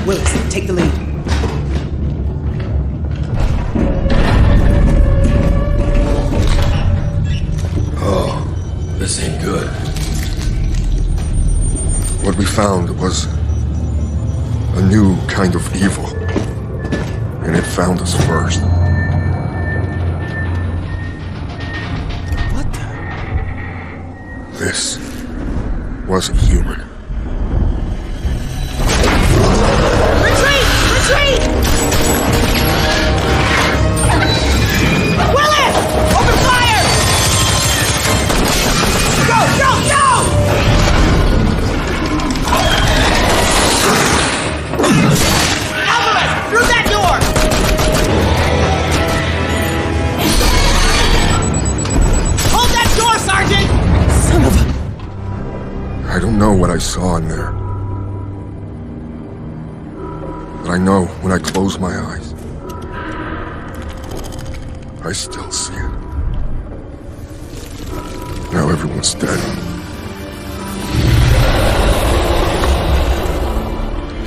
Willis, take the lead. Oh, this ain't good. What we found was a new kind of evil. And it found us first. What the? This wasn't human. Retreat! Retreat! Willis! Open fire! Go, go, go! Alvarez! Through that door! Hold that door, Sergeant! Son of a... I don't know what I saw in there. But I know when I close my eyes, I still see it. Now everyone's dead.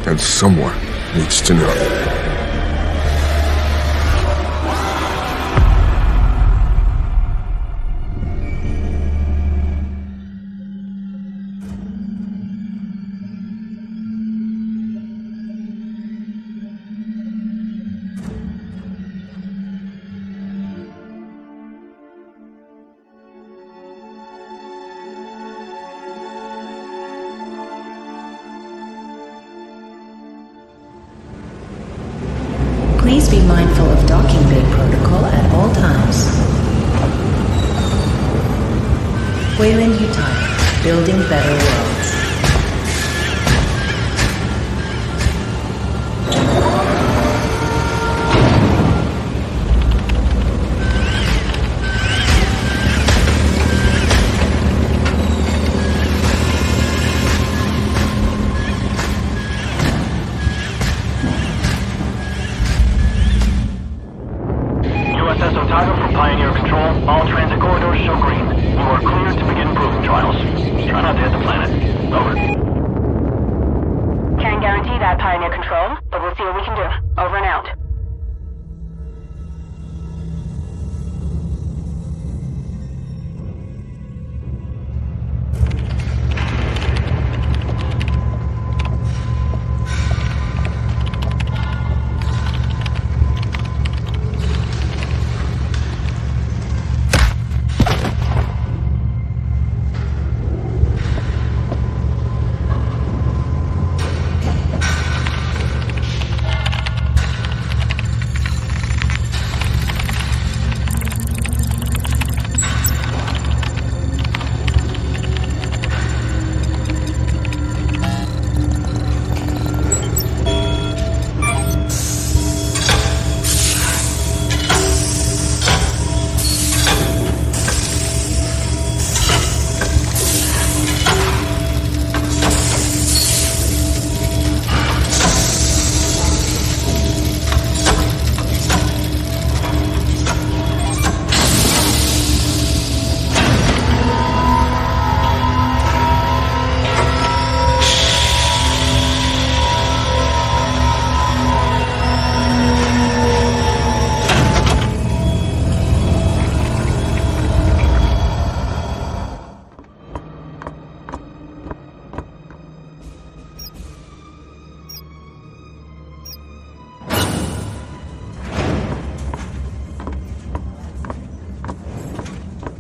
And someone needs to know. Please be mindful of docking bay protocol at all times. Wayland Utah, building better worlds. All transit corridors show green. You are cleared to begin proving trials. Try not to hit the planet. Over. Can't guarantee that, Pioneer Control, but we'll see what we can do. Over and out.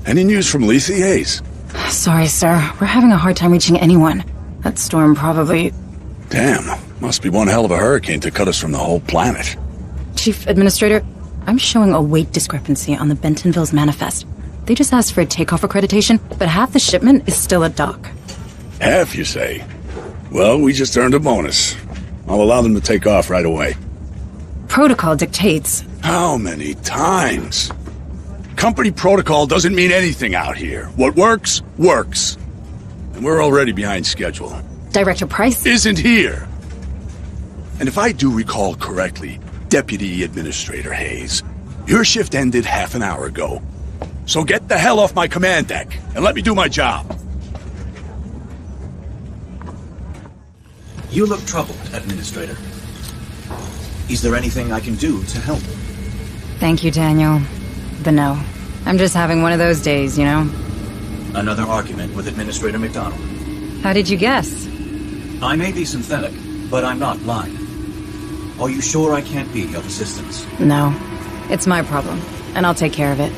Any news from Lisi, Hayes? Sorry, sir. We're having a hard time reaching anyone. That storm probably... Damn. Must be one hell of a hurricane to cut us from the whole planet. Chief Administrator, I'm showing a weight discrepancy on the Bentonville's manifest. They just asked for a takeoff accreditation, but half the shipment is still at dock. Half, you say? Well, we just earned a bonus. I'll allow them to take off right away. Protocol dictates... How many times? Company protocol doesn't mean anything out here. What works, works. And we're already behind schedule. Director Price... Isn't here. And if I do recall correctly, Deputy Administrator Hayes, your shift ended half an hour ago. So get the hell off my command deck and let me do my job. You look troubled, Administrator. Is there anything I can do to help? Thank you, Daniel. But no. I'm just having one of those days, you know? Another argument with Administrator McDonald. How did you guess? I may be synthetic, but I'm not blind. Are you sure I can't be of assistance? No. It's my problem, and I'll take care of it.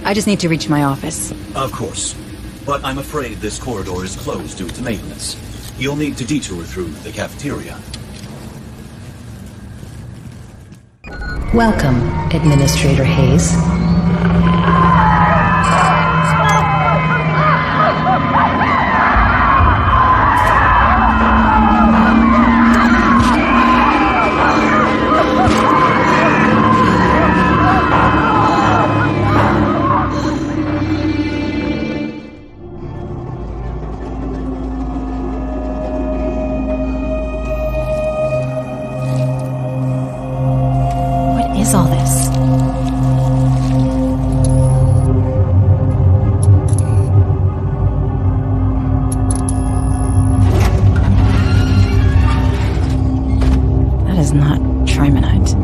I just need to reach my office. Of course. But I'm afraid this corridor is closed due to maintenance. You'll need to detour through the cafeteria. Welcome, Administrator Hayes. What is all this? That is not trimonite.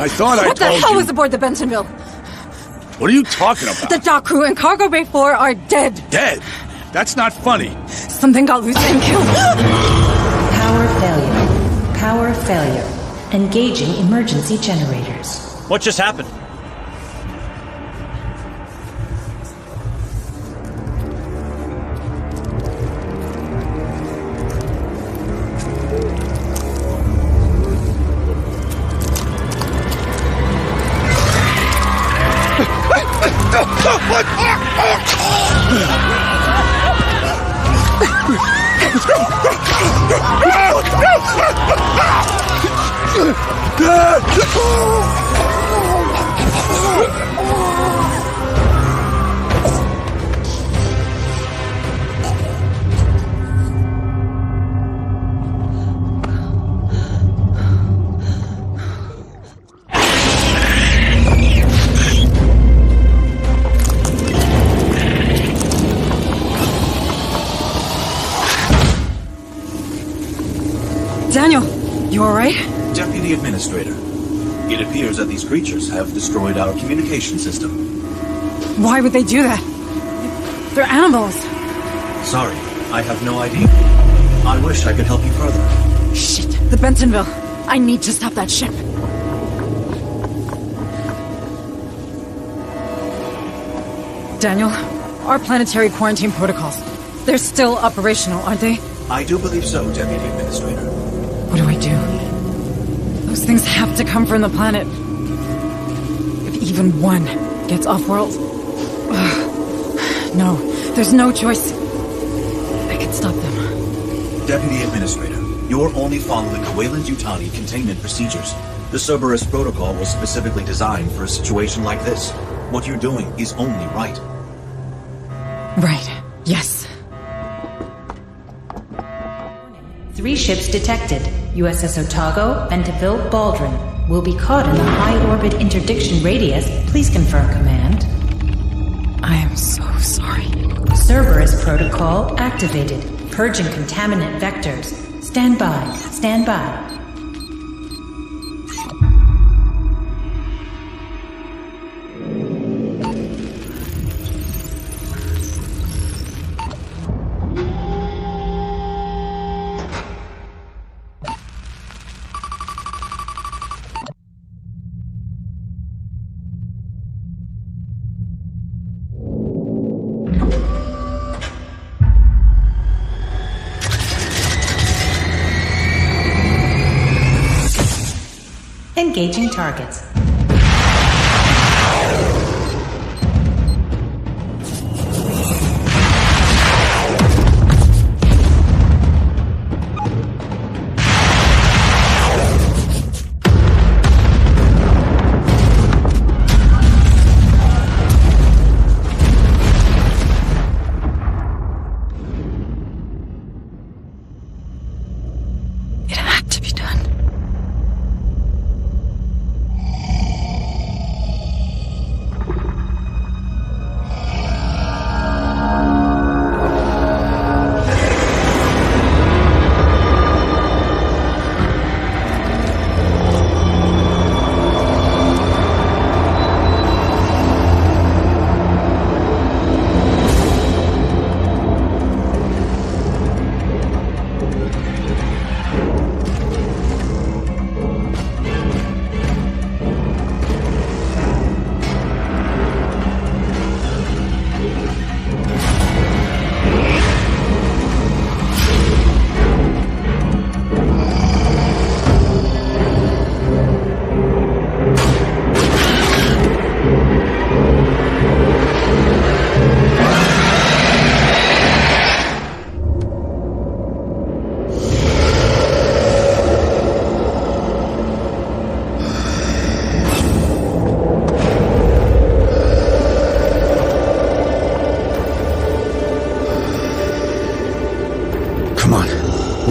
I thought I What the told hell you. was aboard the Bentonville? What are you talking about? The dock crew and cargo bay 4 are dead. Dead? That's not funny. Something got loose and killed. Power failure. Power failure. Engaging emergency generators. What just happened? Daniel, you alright? Deputy Administrator, it appears that these creatures have destroyed our communication system. Why would they do that? They're animals. Sorry, I have no idea. I wish I could help you further. Shit, the Bentonville. I need to stop that ship. Daniel, our planetary quarantine protocols. They're still operational, aren't they? I do believe so, Deputy Administrator. What do I do? Those things have to come from the planet. If even one gets off-world... No, there's no choice. I can stop them. Deputy Administrator, you're only following the Wayland-Yutani containment procedures. The Cerberus protocol was specifically designed for a situation like this. What you're doing is only right. Right, yes. 3 ships detected. USS Otago, Bentonville, Baldwin. Will be caught in the high-orbit interdiction radius. Please confirm, Command. I am so sorry. Cerberus protocol activated. Purging contaminant vectors. Stand by. Stand by. Engaging targets.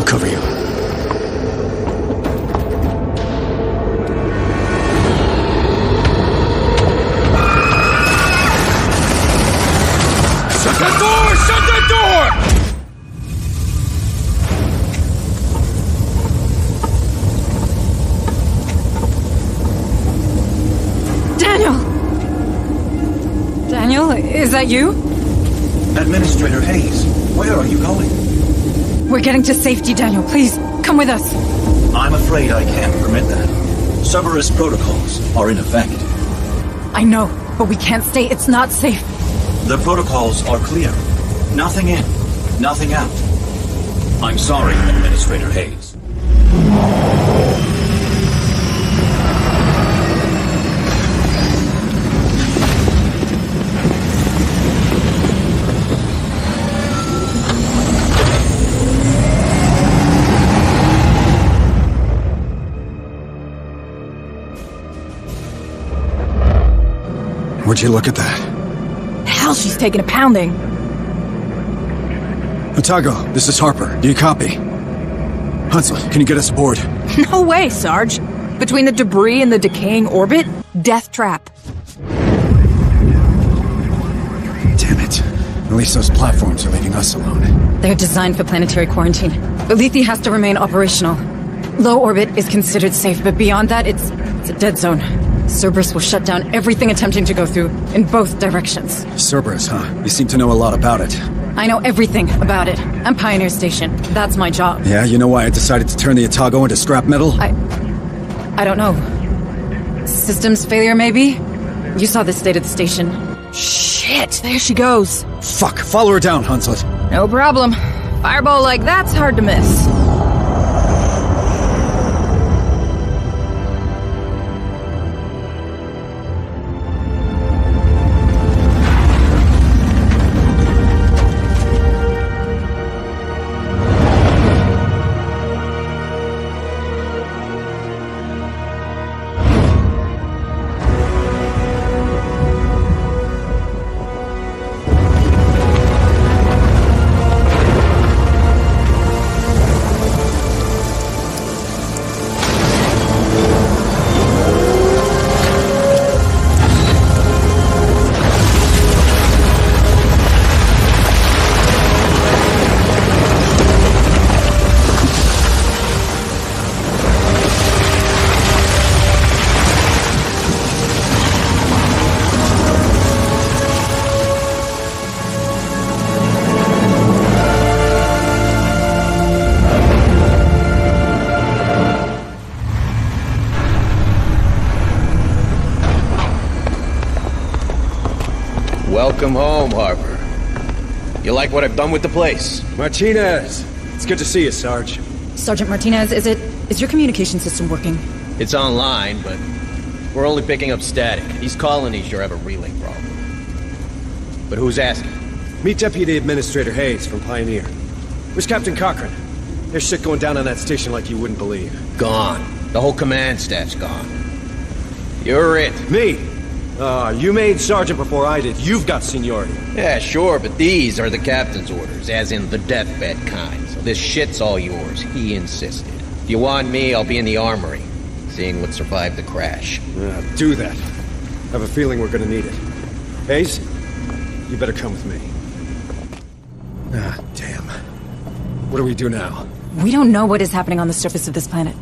cover you. Shut that door! Shut that door! Daniel, is that you? Administrator Hayes, where are you going? We're getting to safety, Daniel. Please, come with us. I'm afraid I can't permit that. Cerberus protocols are in effect. I know, but we can't stay. It's not safe. The protocols are clear. Nothing in, nothing out. I'm sorry, Administrator Hayes. Would you look at that? Hell, she's taking a pounding. Otago, this is Harper. Do you copy? Hansel, can you get us aboard? No way, Sarge. Between the debris and the decaying orbit, death trap. Damn it. At least those platforms are leaving us alone. They're designed for planetary quarantine, but Lethe has to remain operational. Low orbit is considered safe, but beyond that, it's a dead zone. Cerberus will shut down everything attempting to go through, in both directions. Cerberus, huh? You seem to know a lot about it. I know everything about it. I'm Pioneer Station. That's my job. Yeah, you know why I decided to turn the Otago into scrap metal? I don't know. Systems failure, maybe? You saw the state of the station. Shit, there she goes. Fuck, follow her down, Hunslet. No problem. Fireball like that's hard to miss. Welcome home, Harper. You like what I've done with the place? Martinez! It's good to see you, Sarge. Sergeant Martinez, is your communication system working? It's online, but we're only picking up static. These colonies sure have a relay problem. But who's asking? Meet Deputy Administrator Hayes from Pioneer. Where's Captain Cochran? There's shit going down on that station like you wouldn't believe. Gone. The whole command staff's gone. You're it. Me? You made Sergeant before I did. You've got seniority. Yeah, sure, but these are the captain's orders, as in the deathbed kind. So this shit's all yours. He insisted. If you want me, I'll be in the armory, seeing what survived the crash. Do that. I have a feeling we're gonna need it. Hayes, you better come with me. Ah, damn. What do we do now? We don't know what is happening on the surface of this planet.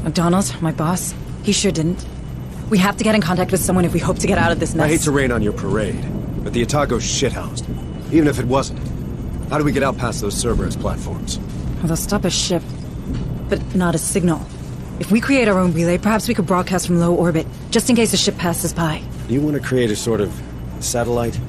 McDonald, my boss, he sure didn't. We have to get in contact with someone if we hope to get out of this mess. I hate to rain on your parade, but the Otago's shithoused. Even if it wasn't. How do we get out past those Cerberus platforms? Well, they'll stop a ship, but not a signal. If we create our own relay, perhaps we could broadcast from low orbit, just in case a ship passes by. You want to create a sort of satellite?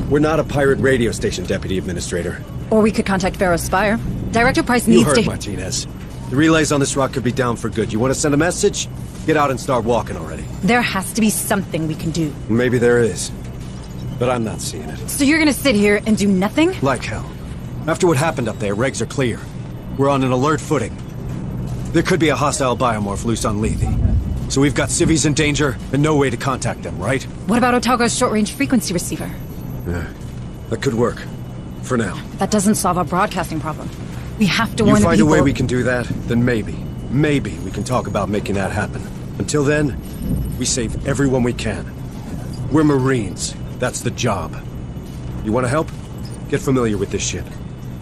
We're not a pirate radio station, Deputy Administrator. Or we could contact Pharaoh's Spire. Director Price needs You heard to... Martinez. The relays on this rock could be down for good. You want to send a message? Get out and start walking already. There has to be something we can do. Maybe there is. But I'm not seeing it. So you're gonna sit here and do nothing? Like hell. After what happened up there, regs are clear. We're on an alert footing. There could be a hostile biomorph loose on Lethe. So we've got civvies in danger and no way to contact them, right? What about Otago's short-range frequency receiver? Yeah, that could work. For now. That doesn't solve our broadcasting problem. We have to You warn the find a people. way we can do that, then maybe we can talk about making that happen. Until then, we save everyone we can. We're Marines. That's the job. You want to help? Get familiar with this ship.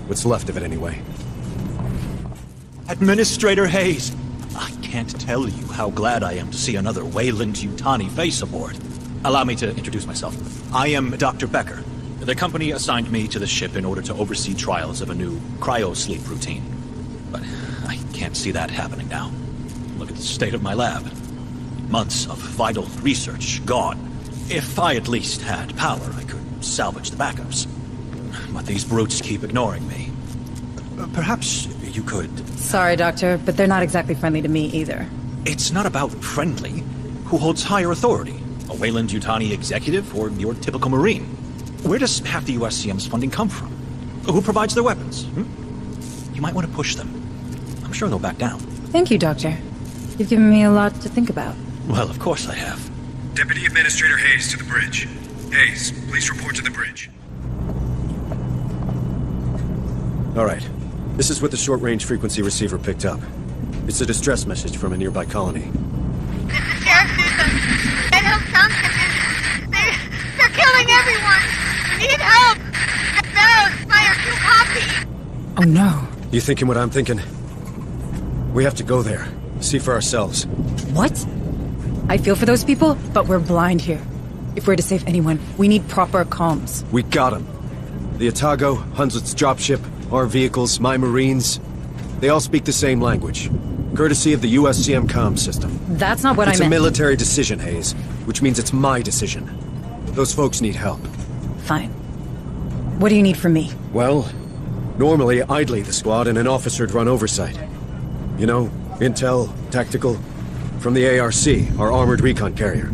What's left of it, anyway. Administrator Hayes, I can't tell you how glad I am to see another Weyland-Yutani face aboard. Allow me to introduce myself. I am Dr. Becker. The company assigned me to the ship in order to oversee trials of a new cryo-sleep routine. But I can't see that happening now. Look at the state of my lab. Months of vital research gone. If I at least had power, I could salvage the backups. But these brutes keep ignoring me. Perhaps you could... Sorry, Doctor, but they're not exactly friendly to me either. It's not about friendly. Who holds higher authority? A Weyland-Yutani executive or your typical Marine? Where does half the USCM's funding come from? Who provides their weapons? You might want to push them. I'm sure they'll back down. Thank you, Doctor. You've given me a lot to think about. Well, of course I have. Deputy Administrator Hayes to the bridge. Hayes, please report to the bridge. All right. This is what the short-range frequency receiver picked up. It's a distress message from a nearby colony. This is Sheriff Newsom. Dead Hill Township. They're killing everyone. Need help. No, fire too copy. Oh no. You thinking what I'm thinking? We have to go there. See for ourselves. What? I feel for those people, but we're blind here. If we're to save anyone, we need proper comms. We got them. The Otago, Hunslet's dropship, our vehicles, my Marines, they all speak the same language. Courtesy of the USCM comm system. That's not what I meant. It's a military decision, Hayes, which means it's my decision. Those folks need help. Fine. What do you need from me? Well, normally I'd lead the squad and an officer'd run oversight. You know, intel, tactical, from the ARC, our armored recon carrier.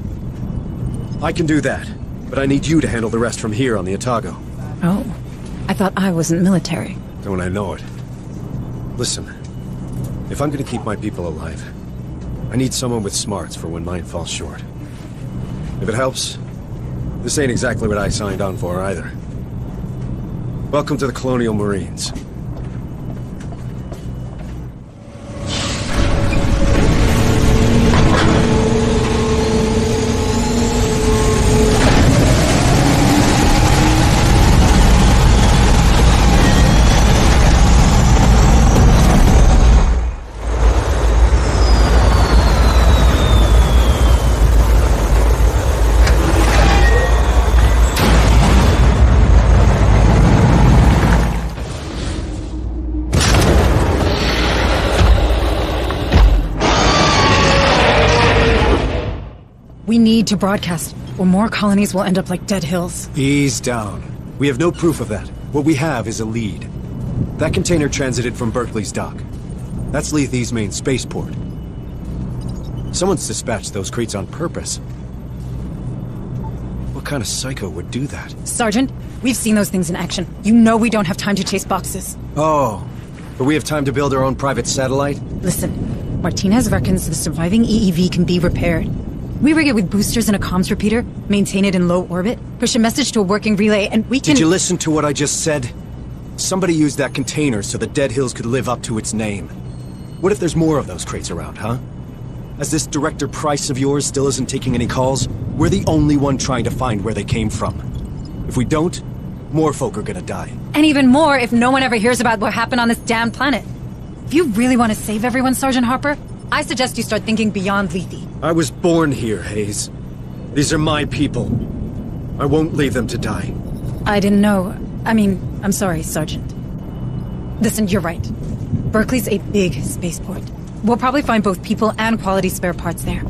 I can do that, but I need you to handle the rest from here on the Otago. Oh, I thought I wasn't military. Don't I know it? Listen, if I'm gonna keep my people alive, I need someone with smarts for when mine falls short. If it helps, this ain't exactly what I signed on for either. Welcome to the Colonial Marines. We need to broadcast, or more colonies will end up like Dead Hills. Ease down. We have no proof of that. What we have is a lead. That container transited from Berkeley's dock. That's Lethe's main spaceport. Someone's dispatched those crates on purpose. What kind of psycho would do that? Sergeant, we've seen those things in action. You know we don't have time to chase boxes. Oh, but we have time to build our own private satellite? Listen, Martinez reckons the surviving EEV can be repaired. We rig it with boosters and a comms repeater, maintain it in low orbit, push a message to a working relay, and we can— Did you listen to what I just said? Somebody used that container so the Dead Hills could live up to its name. What if there's more of those crates around, huh? As this Director Price of yours still isn't taking any calls, we're the only one trying to find where they came from. If we don't, more folk are gonna die. And even more if no one ever hears about what happened on this damn planet. If you really want to save everyone, Sergeant Harper, I suggest you start thinking beyond Lethe. I was born here, Hayes. These are my people. I won't leave them to die. I didn't know. I'm sorry, Sergeant. Listen, you're right. Berkeley's a big spaceport. We'll probably find both people and quality spare parts there.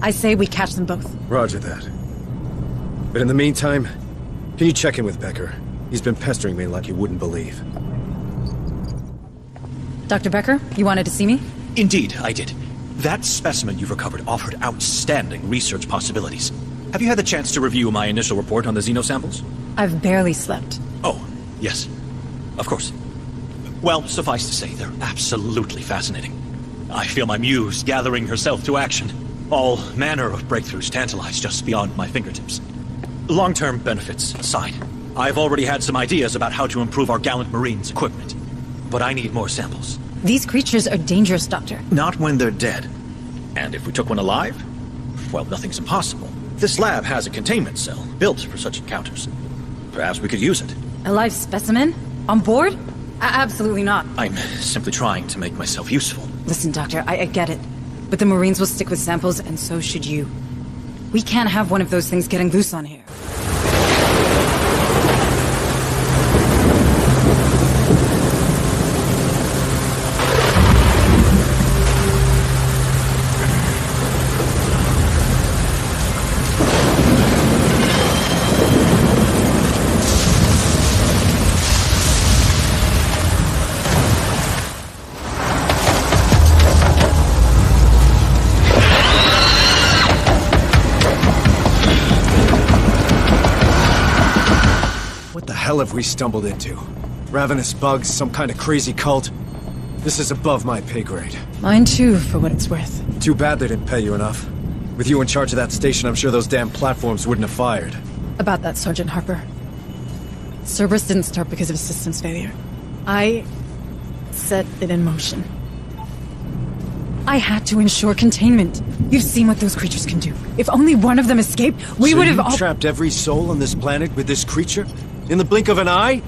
I say we catch them both. Roger that. But in the meantime, can you check in with Becker? He's been pestering me like you wouldn't believe. Dr. Becker, you wanted to see me? Indeed, I did. That specimen you've recovered offered outstanding research possibilities. Have you had the chance to review my initial report on the xeno samples? I've barely slept. Oh, yes. Of course. Well, suffice to say, they're absolutely fascinating. I feel my muse gathering herself to action. All manner of breakthroughs tantalize just beyond my fingertips. Long-term benefits aside, I've already had some ideas about how to improve our gallant Marines' equipment. but I need more samples. These creatures are dangerous, Doctor. Not when they're dead. And if we took one alive? Well, nothing's impossible. This lab has a containment cell, built for such encounters. Perhaps we could use it. A live specimen? On board? Absolutely not. I'm simply trying to make myself useful. Listen, Doctor, I get it. But the Marines will stick with samples, and so should you. We can't have one of those things getting loose on here. What have we stumbled into? Ravenous bugs, some kind of crazy cult? This is above my pay grade. Mine too, for what it's worth. Too bad they didn't pay you enough. With you in charge of that station, I'm sure those damn platforms wouldn't have fired. About that, Sergeant Harper. Cerberus didn't start because of a systems failure. I set it in motion. I had to ensure containment. You've seen what those creatures can do. If only one of them escaped, we would have all— trapped every soul on this planet with this creature? In the blink of an eye?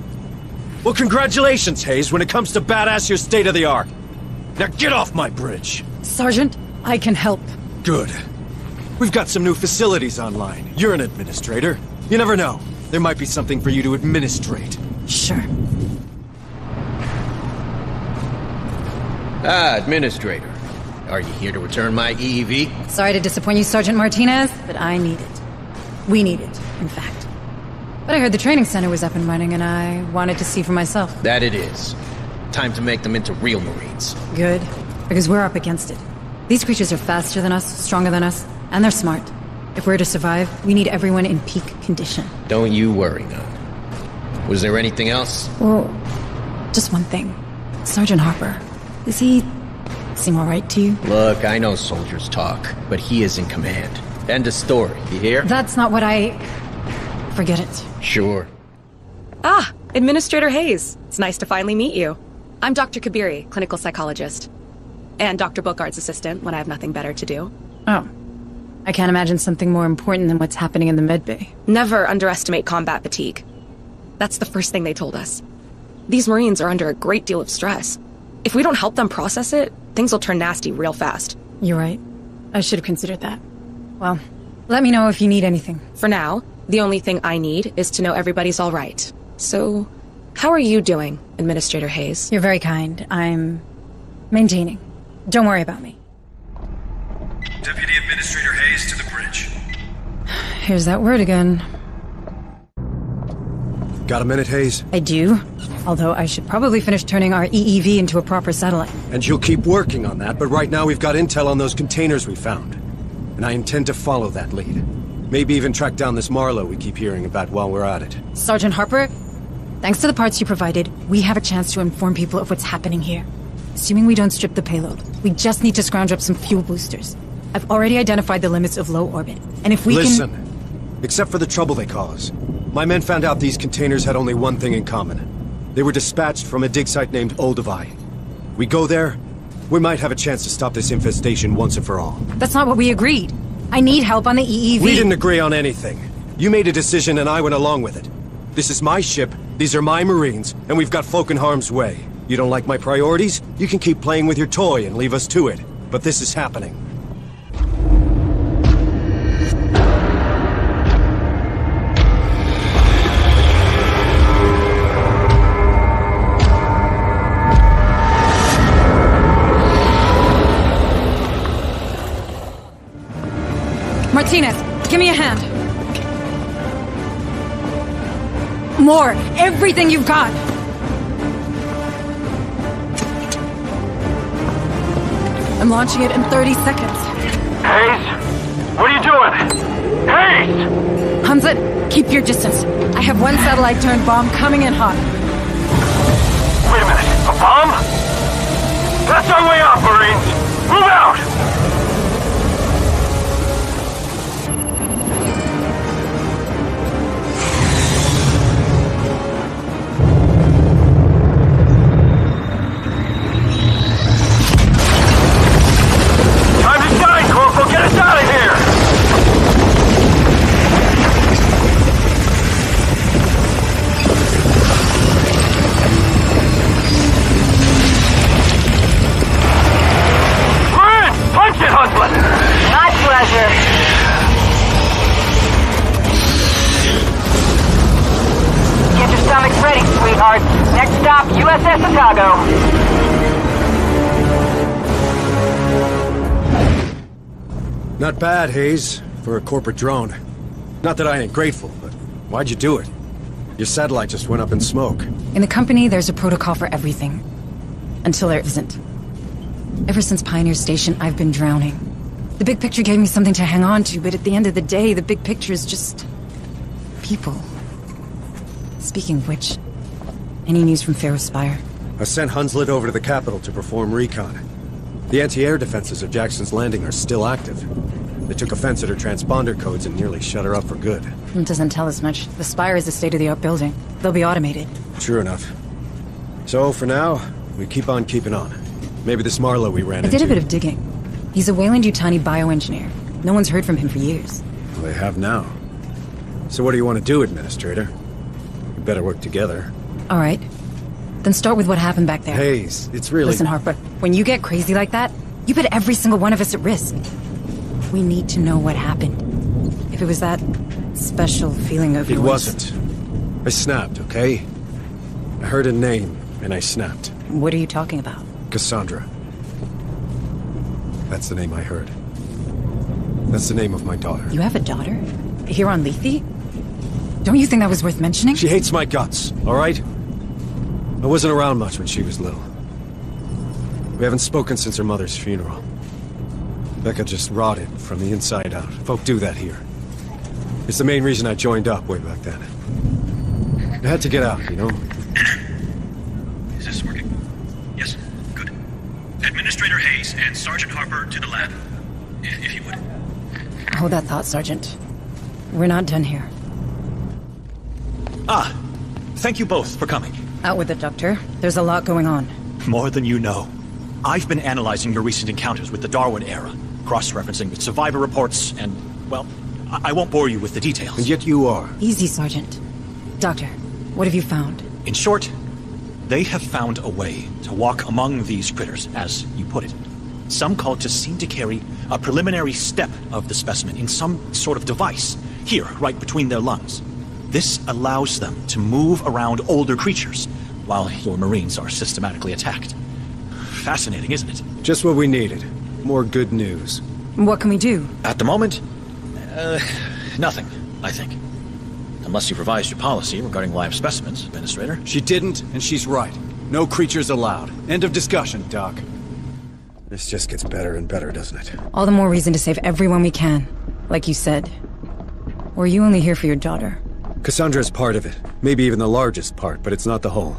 Well, congratulations, Hayes. When it comes to badass, you're state-of-the-art. Now get off my bridge! Sergeant, I can help. Good. We've got some new facilities online. You're an administrator. You never know. There might be something for you to administrate. Sure. Administrator. Are you here to return my EEV? Sorry to disappoint you, Sergeant Martinez, but I need it. We need it, in fact. But I heard the training center was up and running, and I wanted to see for myself. That it is. Time to make them into real Marines. Good, because we're up against it. These creatures are faster than us, stronger than us, and they're smart. If we're to survive, we need everyone in peak condition. Don't you worry, none. Was there anything else? Well, just one thing. Sergeant Harper, does he seem alright to you? Look, I know soldiers talk, but he is in command. End of story, you hear? That's not what I... Forget it. Sure. Ah, Administrator Hayes. It's nice to finally meet you. I'm Dr. Kabiri, clinical psychologist. And Dr. Bookard's assistant when I have nothing better to do. Oh. I can't imagine something more important than what's happening in the medbay. Never underestimate combat fatigue. That's the first thing they told us. These Marines are under a great deal of stress. If we don't help them process it, things will turn nasty real fast. You're right. I should have considered that. Well, let me know if you need anything. For now, the only thing I need is to know everybody's all right. So, how are you doing, Administrator Hayes? You're very kind. I'm maintaining. Don't worry about me. Deputy Administrator Hayes to the bridge. Here's that word again. Got a minute, Hayes? I do. Although I should probably finish turning our EEV into a proper satellite. And you'll keep working on that, but right now we've got intel on those containers we found. And I intend to follow that lead. Maybe even track down this Marlowe we keep hearing about while we're at it. Sergeant Harper, thanks to the parts you provided, we have a chance to inform people of what's happening here. Assuming we don't strip the payload, we just need to scrounge up some fuel boosters. I've already identified the limits of low orbit, and if we Listen, except for the trouble they cause, my men found out these containers had only one thing in common. They were dispatched from a dig site named Olduvai. We go there, we might have a chance to stop this infestation once and for all. That's not what we agreed. I need help on the EEV. We didn't agree on anything. You made a decision and I went along with it. This is my ship, these are my Marines, and we've got folk in harm's way. You don't like my priorities? You can keep playing with your toy and leave us to it. But this is happening. Martinez, give me a hand. More! Everything you've got! I'm launching it in 30 seconds. Hayes? What are you doing? Hayes! Hansa, keep your distance. I have one satellite-turned bomb coming in hot. Wait a minute, a bomb? That's our way out, Marines! Move out! sweetheart. Next stop, USS Otago. Not bad, Hayes, for a corporate drone. Not that I ain't grateful, but why'd you do it? Your satellite just went up in smoke. In the company, there's a protocol for everything. Until there isn't. Ever since Pioneer Station, I've been drowning. The big picture gave me something to hang on to, but at the end of the day, the big picture is just... people. Speaking of which, any news from Pharaoh Spire? I sent Hunslet over to the capital to perform recon. The anti-air defenses of Jackson's Landing are still active. They took offense at her transponder codes and nearly shut her up for good. It doesn't tell us much. The Spire is a state-of-the-art building. They'll be automated. True enough. So, for now, we keep on keeping on. Maybe this Marlowe we ran into... I did a bit of digging. He's a Weyland-Yutani bioengineer. No one's heard from him for years. Well, they have now. So what do you want to do, Administrator? We better work together. All right. Then start with what happened back there. Hayes, it's really... Listen, Harper, when you get crazy like that, you put every single one of us at risk. We need to know what happened. If it was that special feeling of yours... It wasn't. I snapped, okay? I heard a name, and I snapped. What are you talking about? Cassandra. That's the name I heard. That's the name of my daughter. You have a daughter? Here on Lethe? Don't you think that was worth mentioning? She hates my guts, all right? I wasn't around much when she was little. We haven't spoken since her mother's funeral. Becca just rotted from the inside out. Folk do that here. It's the main reason I joined up way back then. I had to get out, you know? Is this working? Yes, good. Administrator Hayes and Sergeant Harper to the lab, if you would. Hold that thought, Sergeant. We're not done here. Ah, thank you both for coming. Out with it, Doctor. There's a lot going on. More than you know. I've been analyzing your recent encounters with the Darwin era, cross-referencing with survivor reports, and, well, I won't bore you with the details. And yet you are. Easy, Sergeant. Doctor, what have you found? In short, they have found a way to walk among these critters, as you put it. Some cultists seem to carry a preliminary step of the specimen in some sort of device, here, right between their lungs. This allows them to move around older creatures, while your Marines are systematically attacked. Fascinating, isn't it? Just what we needed. More good news. What can we do? At the moment, nothing, I think. Unless you revised your policy regarding live specimens, Administrator. She didn't, and she's right. No creatures allowed. End of discussion, Doc. This just gets better and better, doesn't it? All the more reason to save everyone we can, like you said. Or are you only here for your daughter? Cassandra's part of it. Maybe even the largest part, but it's not the whole.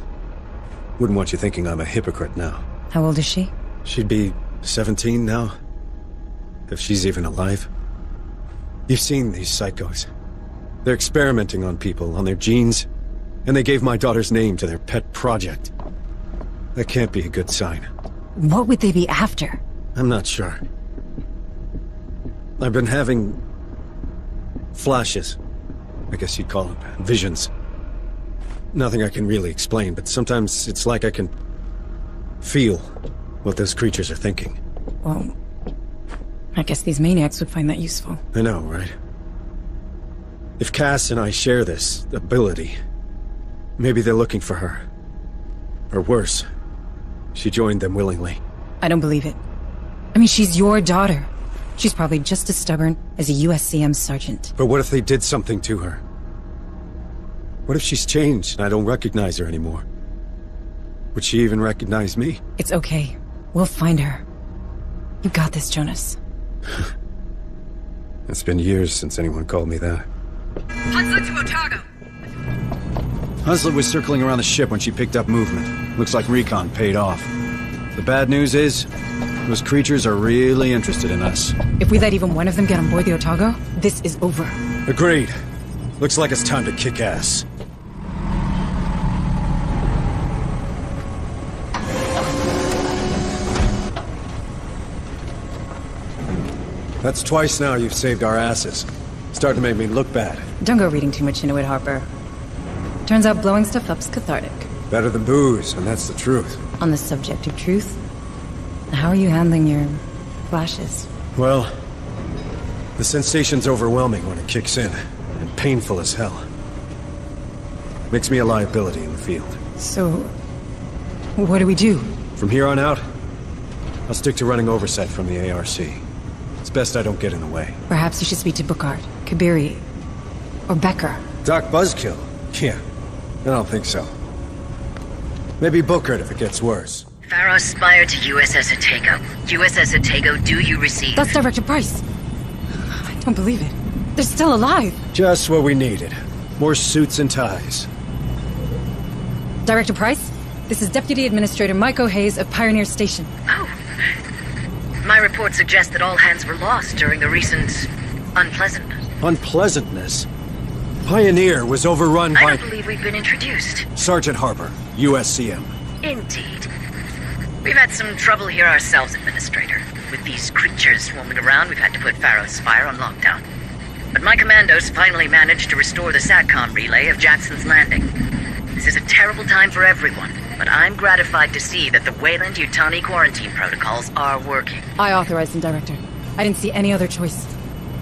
Wouldn't want you thinking I'm a hypocrite now. How old is she? She'd be 17 now. If she's even alive. You've seen these psychos. They're experimenting on people, on their genes. And they gave my daughter's name to their pet project. That can't be a good sign. What would they be after? I'm not sure. I've been having... flashes. I guess you'd call it visions. Nothing I can really explain, but sometimes it's like I can... feel what those creatures are thinking. Well, I guess these maniacs would find that useful. I know, right? If Cass and I share this ability, maybe they're looking for her. Or worse, she joined them willingly. I don't believe it. I mean, she's your daughter. She's probably just as stubborn as a USCM sergeant. But what if they did something to her? What if she's changed and I don't recognize her anymore? Would she even recognize me? It's okay. We'll find her. You got this, Jonas. It's been years since anyone called me that. Hunslet to Otago. Hunslet was circling around the ship when she picked up movement. Looks like recon paid off. The bad news is, those creatures are really interested in us. If we let even one of them get on board the Otago, this is over. Agreed. Looks like it's time to kick ass. That's twice now you've saved our asses. Starting to make me look bad. Don't go reading too much into it, Harper. Turns out blowing stuff up's cathartic. Better than booze, and that's the truth. On the subject of truth, how are you handling your flashes? Well, the sensation's overwhelming when it kicks in, and painful as hell. Makes me a liability in the field. So, what do we do? From here on out, I'll stick to running oversight from the ARC. It's best I don't get in the way. Perhaps you should speak to Bookhart, Kabiri, or Becker. Doc Buzzkill? Yeah, I don't think so. Maybe Bookhart if it gets worse. Pharaoh Spire to USS Otago. USS Otago, do you receive? That's Director Price. I don't believe it. They're still alive. Just what we needed. More suits and ties. Director Price, this is Deputy Administrator Myko Hayes of Pioneer Station. Oh. My report suggests that all hands were lost during the recent unpleasantness. Unpleasantness? Pioneer was overrun by... I don't believe we've been introduced. Sergeant Harper, USCM. Indeed. We've had some trouble here ourselves, Administrator. With these creatures swarming around, we've had to put Pharaoh Spire on lockdown. But my commandos finally managed to restore the SATCOM relay of Jackson's Landing. This is a terrible time for everyone, but I'm gratified to see that the Wayland-Yutani quarantine protocols are working. I authorized them, Director. I didn't see any other choice.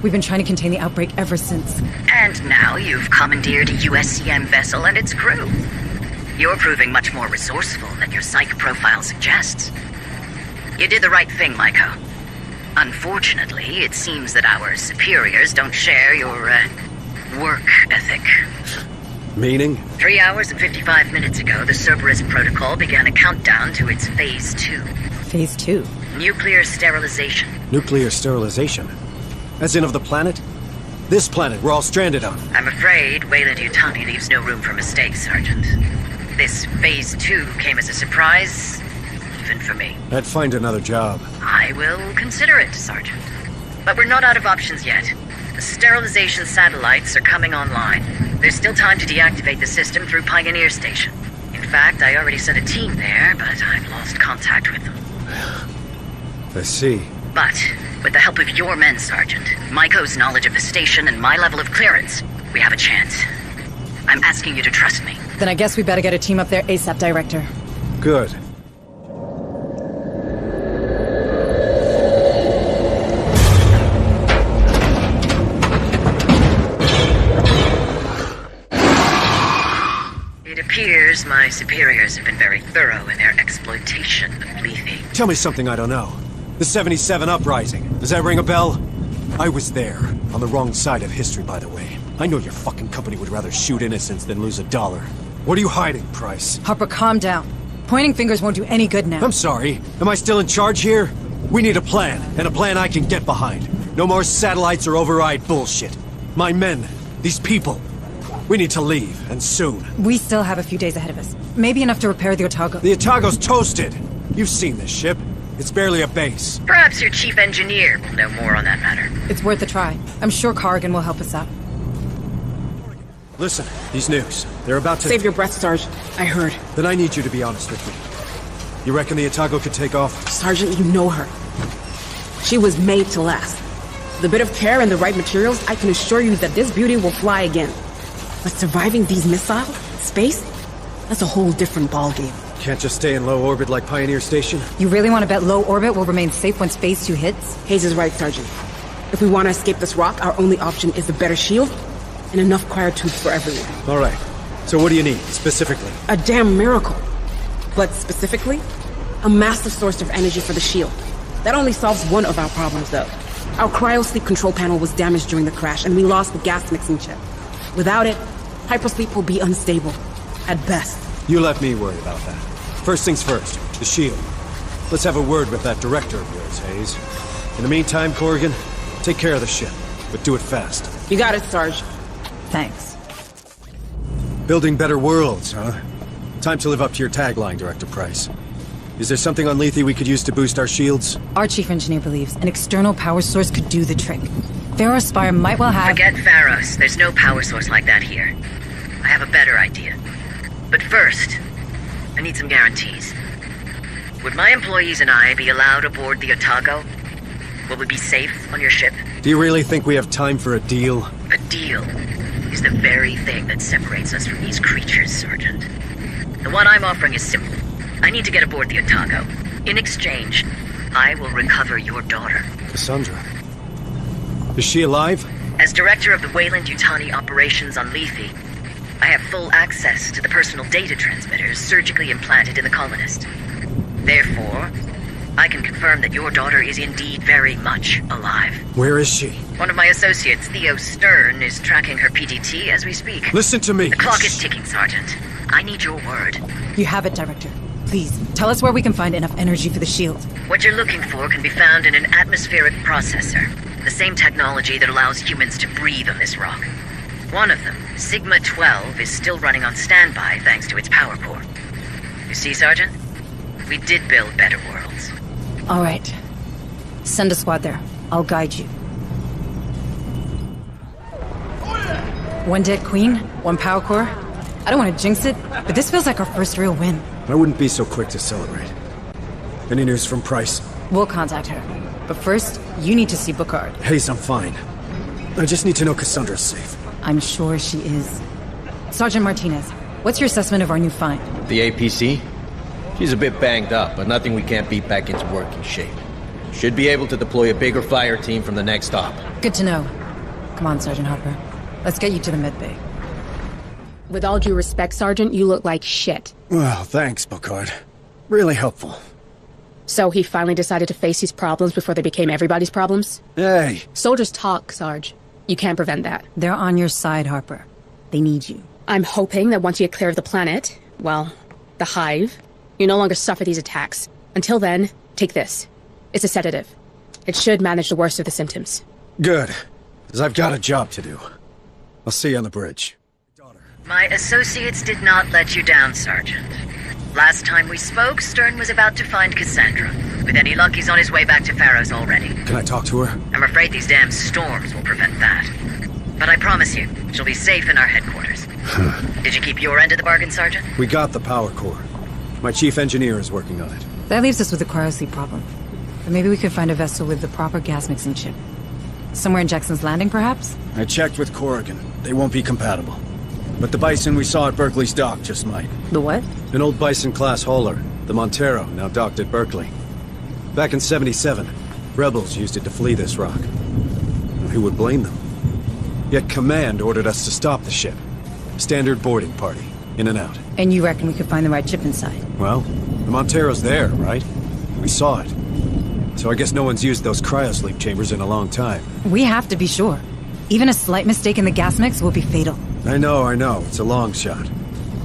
We've been trying to contain the outbreak ever since. And now you've commandeered a USCM vessel and its crew. You're proving much more resourceful than your psych profile suggests. You did the right thing, Myko. Unfortunately, it seems that our superiors don't share your, work ethic. Meaning? 3 hours and 55 minutes ago, the Cerberus Protocol began a countdown to its Phase 2. Phase 2? Nuclear sterilization. Nuclear sterilization? As in of the planet? This planet we're all stranded on. I'm afraid Wayland-Yutani leaves no room for mistakes, Sergeant. This Phase 2 came as a surprise, even for me. I'd find another job. I will consider it, Sergeant. But we're not out of options yet. The sterilization satellites are coming online. There's still time to deactivate the system through Pioneer Station. In fact, I already sent a team there, but I've lost contact with them. I see. But, with the help of your men, Sergeant, Myko's knowledge of the station and my level of clearance, we have a chance. I'm asking you to trust me. Then I guess we better get a team up there ASAP, Director. Good. It appears my superiors have been very thorough in their exploitation of Lethe. Tell me something I don't know. The 77 Uprising. Does that ring a bell? I was there. On the wrong side of history, by the way. I know your fucking company would rather shoot innocents than lose $1. What are you hiding, Price? Harper, calm down. Pointing fingers won't do any good now. I'm sorry. Am I still in charge here? We need a plan, and a plan I can get behind. No more satellites or override bullshit. My men, these people, we need to leave, and soon. We still have a few days ahead of us. Maybe enough to repair the Otago. The Otago's toasted. You've seen this ship. It's barely a base. Perhaps your chief engineer will know more on that matter. It's worth a try. I'm sure Corrigan will help us out. Listen, these nukes, they're about to... Save your breath, Sarge. I heard. Then I need you to be honest with me. You reckon the Otago could take off? Sergeant, you know her. She was made to last. With a bit of care and the right materials, I can assure you that this beauty will fly again. But surviving these missiles, space, that's a whole different ballgame. Can't just stay in low orbit like Pioneer Station? You really want to bet low orbit will remain safe once Phase 2 hits? Hayes is right, Sergeant. If we want to escape this rock, our only option is a better shield and enough cryotubes for everyone. All right. So what do you need, specifically? A damn miracle. But specifically, a massive source of energy for the shield. That only solves one of our problems, though. Our cryosleep control panel was damaged during the crash, and we lost the gas mixing chip. Without it, hypersleep will be unstable. At best. You let me worry about that. First things first, the shield. Let's have a word with that director of yours, Hayes. In the meantime, Corrigan, take care of the ship, but do it fast. You got it, Sarge. Thanks. Building better worlds, huh? Time to live up to your tagline, Director Price. Is there something on Lethe we could use to boost our shields? Our chief engineer believes an external power source could do the trick. Pharaoh Spire might well have... Forget Pharos. There's no power source like that here. I have a better idea. But first, I need some guarantees. Would my employees and I be allowed aboard the Otago? Will we be safe on your ship? Do you really think we have time for a deal? A deal is the very thing that separates us from these creatures, Sergeant. The one I'm offering is simple. I need to get aboard the Otago. In exchange, I will recover your daughter. Cassandra. Is she alive? As director of the Wayland-Yutani operations on Lethe, I have full access to the personal data transmitters surgically implanted in the colonist. Therefore, I can confirm that your daughter is indeed very much alive. Where is she? One of my associates, Theo Stern, is tracking her PDT as we speak. Listen to me. The clock is ticking, Sergeant. I need your word. You have it, Director. Please, tell us where we can find enough energy for the shield. What you're looking for can be found in an atmospheric processor. The same technology that allows humans to breathe on this rock. One of them, Sigma-12, is still running on standby thanks to its power core. You see, Sergeant? We did build better worlds. All right. Send a squad there. I'll guide you. One dead queen, one power core. I don't want to jinx it, but this feels like our first real win. I wouldn't be so quick to celebrate. Any news from Price? We'll contact her. But first, you need to see Boucard. Hayes, I'm fine. I just need to know Cassandra's safe. I'm sure she is. Sergeant Martinez, what's your assessment of our new find? The APC? She's a bit banged up, but nothing we can't beat back into working shape. Should be able to deploy a bigger fire team from the next stop. Good to know. Come on, Sergeant Harper. Let's get you to the medbay. With all due respect, Sergeant, you look like shit. Well, thanks, Boucard. Really helpful. So he finally decided to face his problems before they became everybody's problems? Hey! Soldiers talk, Sarge. You can't prevent that. They're on your side, Harper. They need you. I'm hoping that once you get clear of the planet, well, the hive, you no longer suffer these attacks. Until then, take this. It's a sedative. It should manage the worst of the symptoms. Good. Because I've got a job to do. I'll see you on the bridge. My associates did not let you down, Sergeant. Last time we spoke, Stern was about to find Cassandra. With any luck, he's on his way back to Pharaoh's already. Can I talk to her? I'm afraid these damn storms will prevent that. But I promise you, she'll be safe in our headquarters. Did you keep your end of the bargain, Sergeant? We got the power core. My chief engineer is working on it. That leaves us with the cryosleep problem. But maybe we could find a vessel with the proper gas mixing chip. Somewhere in Jackson's Landing, perhaps? I checked with Corrigan. They won't be compatible. But the Bison we saw at Berkeley's dock just might. The what? An old Bison-class hauler, the Montero, now docked at Berkeley. Back in '77, rebels used it to flee this rock. Who would blame them? Yet Command ordered us to stop the ship. Standard boarding party, in and out. And you reckon we could find the right chip inside? Well, the Montero's there, right? We saw it. So I guess no one's used those cryosleep chambers in a long time. We have to be sure. Even a slight mistake in the gas mix will be fatal. I know. It's a long shot.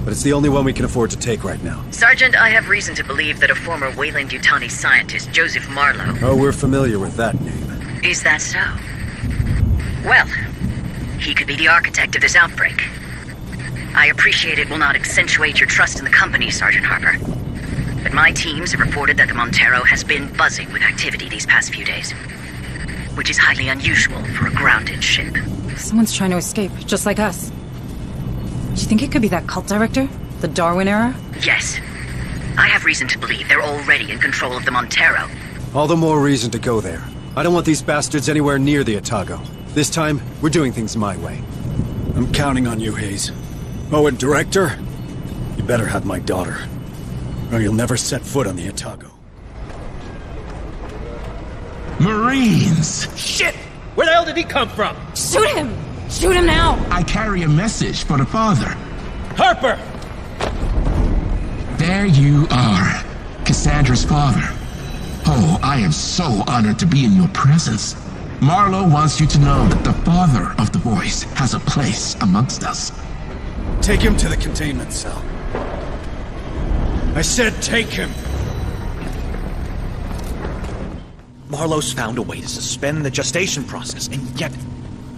But it's the only one we can afford to take right now. Sergeant, I have reason to believe that a former Weyland-Yutani scientist, Joseph Marlowe... Oh, we're familiar with that name. Is that so? Well, he could be the architect of this outbreak. I appreciate it will not accentuate your trust in the company, Sergeant Harper. But my teams have reported that the Montero has been buzzing with activity these past few days. Which is highly unusual for a grounded ship. Someone's trying to escape, just like us. Do you think it could be that cult director? The Darwin era? Yes. I have reason to believe they're already in control of the Montero. All the more reason to go there. I don't want these bastards anywhere near the Otago. This time, we're doing things my way. I'm counting on you, Hayes. Oh, and Director, you better have my daughter, or you'll never set foot on the Otago. Marines! Shit! Where the hell did he come from? Shoot him! Shoot him now! I carry a message for the father. Harper! There you are, Cassandra's father. Oh, I am so honored to be in your presence. Marlowe wants you to know that the father of the voice has a place amongst us. Take him to the containment cell. I said take him! Marlowe's found a way to suspend the gestation process, and yet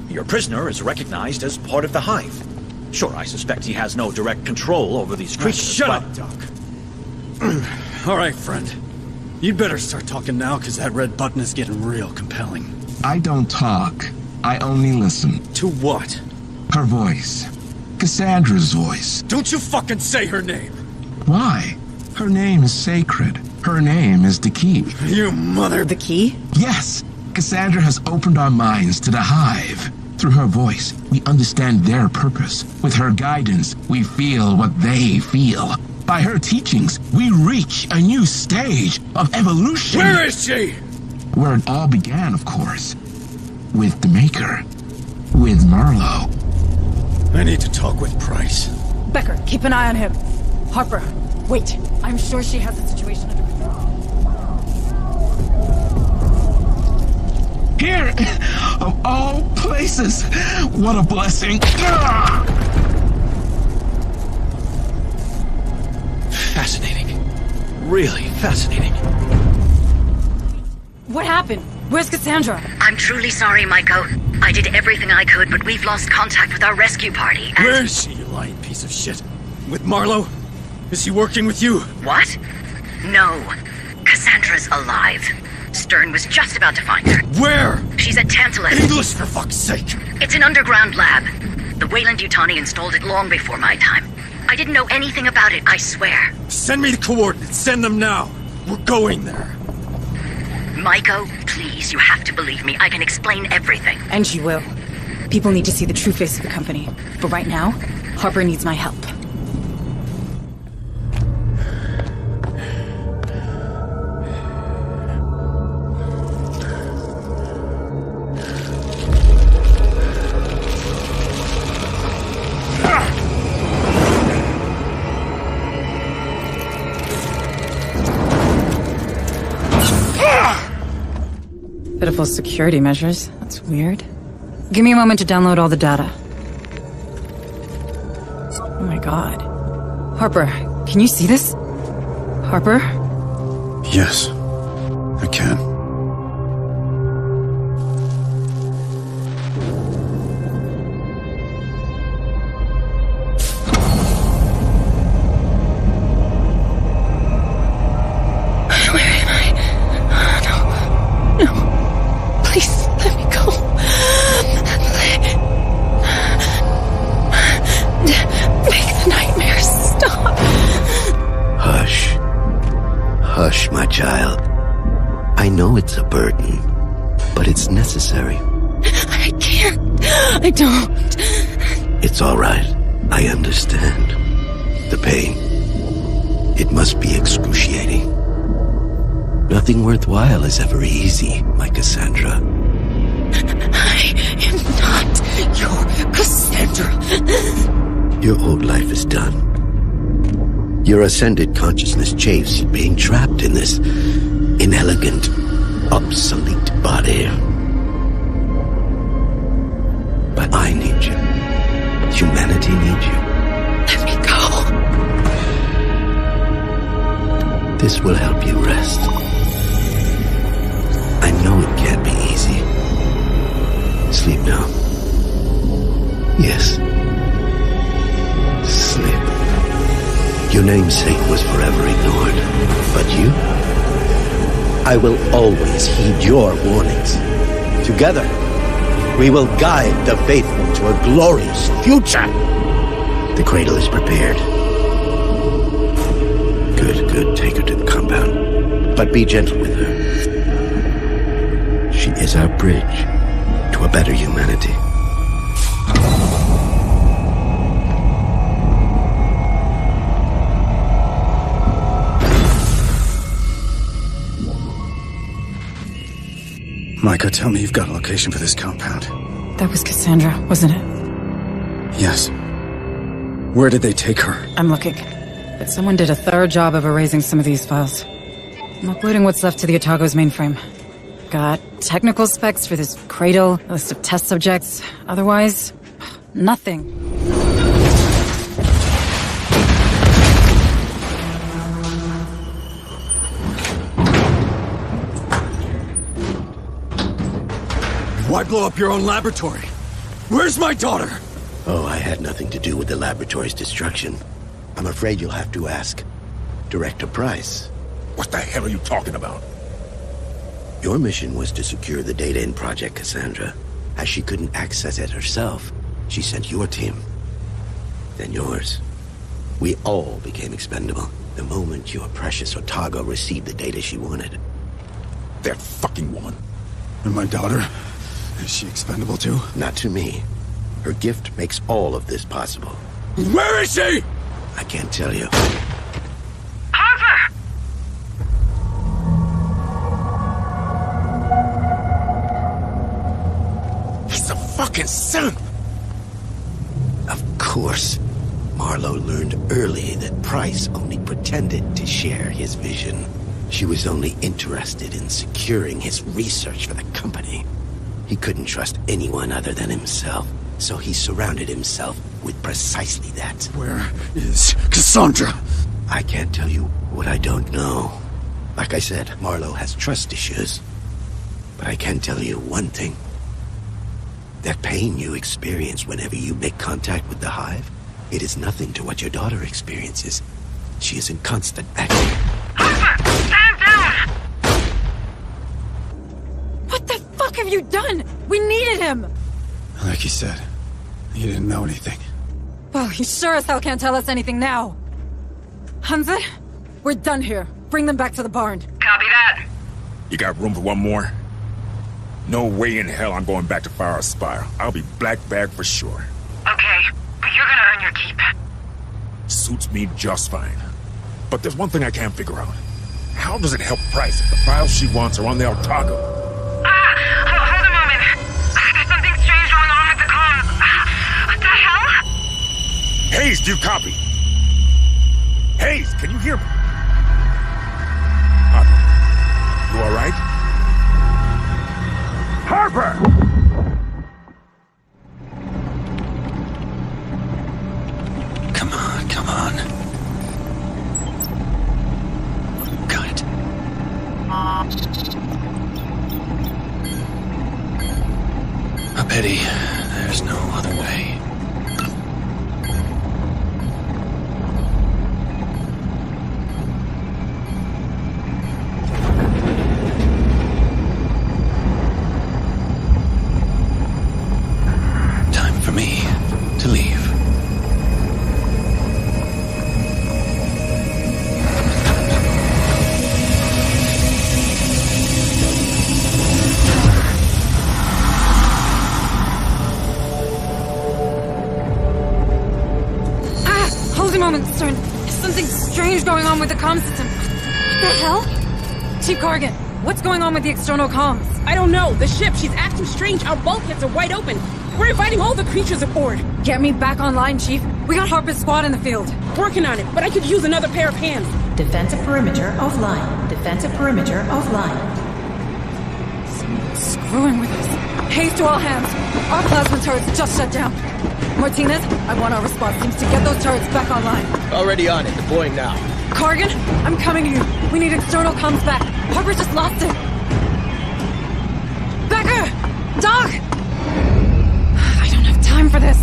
your prisoner is recognized as part of the hive. Sure, I suspect he has no direct control over these creatures. Shut up, Doc. All right, friend. You'd better start talking now, because that red button is getting real compelling. I don't talk. I only listen. To what? Her voice. Cassandra's voice. Don't you fucking say her name! Why? Her name is sacred. Her name is the key. You mother... The key? Yes. Cassandra has opened our minds to the hive. Through her voice, we understand their purpose. With her guidance, we feel what they feel. By her teachings, we reach a new stage of evolution. Where is she? Where it all began, of course. With the Maker. With Marlowe. I need to talk with Price. Becker, keep an eye on him. Harper, wait. I'm sure she has the situation under control. Here! Of all places! What a blessing! Fascinating. Really fascinating. What happened? Where's Cassandra? I'm truly sorry, Maiko. I did everything I could, but we've lost contact with our rescue party, and... Where is she, you lying piece of shit? With Marlowe? Is he working with you? What? No. Cassandra's alive. Stern was just about to find her. Where? She's at Tantalus. English, for fuck's sake! It's an underground lab. The Weyland-Yutani installed it long before my time. I didn't know anything about it, I swear. Send me the coordinates. Send them now. We're going there. Maiko, please, you have to believe me. I can explain everything. And she will. People need to see the true face of the company. But right now, Harper needs my help. Pitiful security measures. That's weird. Give me a moment to download all the data. Oh my god. Harper, can you see this? Harper? Yes, I can. Hush, my child. I know it's a burden, but it's necessary. I can't. I don't. It's all right. I understand. The pain. It must be excruciating. Nothing worthwhile is ever easy, my Cassandra. I am not your Cassandra. Your old life is done. Your ascended consciousness chafes at being trapped in this inelegant, obsolete body. But I need you. Humanity needs you. Let me go. This will help you rest. I know it can't be easy. Sleep now. Yes. Sleep. Your namesake was forever ignored. But you? I will always heed your warnings. Together, we will guide the faithful to a glorious future. The cradle is prepared. Good. Take her to the compound. But be gentle with her. She is our bridge to a better humanity. Maiko, tell me you've got a location for this compound. That was Cassandra, wasn't it? Yes. Where did they take her? I'm looking. But someone did a thorough job of erasing some of these files. I'm uploading what's left to the Otago's mainframe. Got technical specs for this cradle, a list of test subjects. Otherwise, nothing. Why blow up your own laboratory? Where's my daughter? Oh, I had nothing to do with the laboratory's destruction. I'm afraid you'll have to ask Director Price. What the hell are you talking about? Your mission was to secure the data in Project Cassandra. As she couldn't access it herself, she sent your team. Then yours. We all became expendable the moment your precious Otago received the data she wanted. That fucking woman. And my daughter? Is she expendable too? Not to me. Her gift makes all of this possible. Where is she? I can't tell you. Harper! He's a fucking simp! Of Price only pretended to share his vision. She was only interested in securing his research for the company. He couldn't trust anyone other than himself, so he surrounded himself with precisely that. Where is Cassandra? I can't tell you what I don't know. Like I said, Marlowe has trust issues. But I can tell you one thing. That pain you experience whenever you make contact with the Hive, it is nothing to what your daughter experiences. She is in constant agony. Stand down! What the fuck have you done? We needed him! Like you said, he didn't know anything. Well, he sure as hell can't tell us anything now. Hansa, we're done here. Bring them back to the barn. Copy that. You got room for one more? No way in hell I'm going back to Fire Spire. I'll be black bag for sure. Okay, but you're gonna earn your keep. Suits me just fine. But there's one thing I can't figure out. How does it help Price if the files she wants are on the Otago? Hold a moment. There's something strange going on with the comms. What the hell? Hayes, do you copy? Hayes, can you hear me? You all right? Harper! Come on, come on. Got it. A pity. There's no other way. Time for me to leave. Hold a moment, Stern. There's something strange going on with the comm system. What the hell? Chief Corrigan, what's going on with the external comms? I don't know. The ship, she's acting strange. Our bulkheads are wide open. We're inviting all the creatures aboard. Get me back online, Chief. We got Harper's squad in the field. Working on it, but I could use another pair of hands. Defensive perimeter offline. Defensive perimeter offline. Someone's screwing with us. Haste to all hands. Our plasma turrets just shut down. Martinez, I want our response teams to get those turrets back online. Already on it. Deploying now. Corrigan, I'm coming to you. We need external comms back. Harper just lost it. Becker! Doc! I don't have time for this.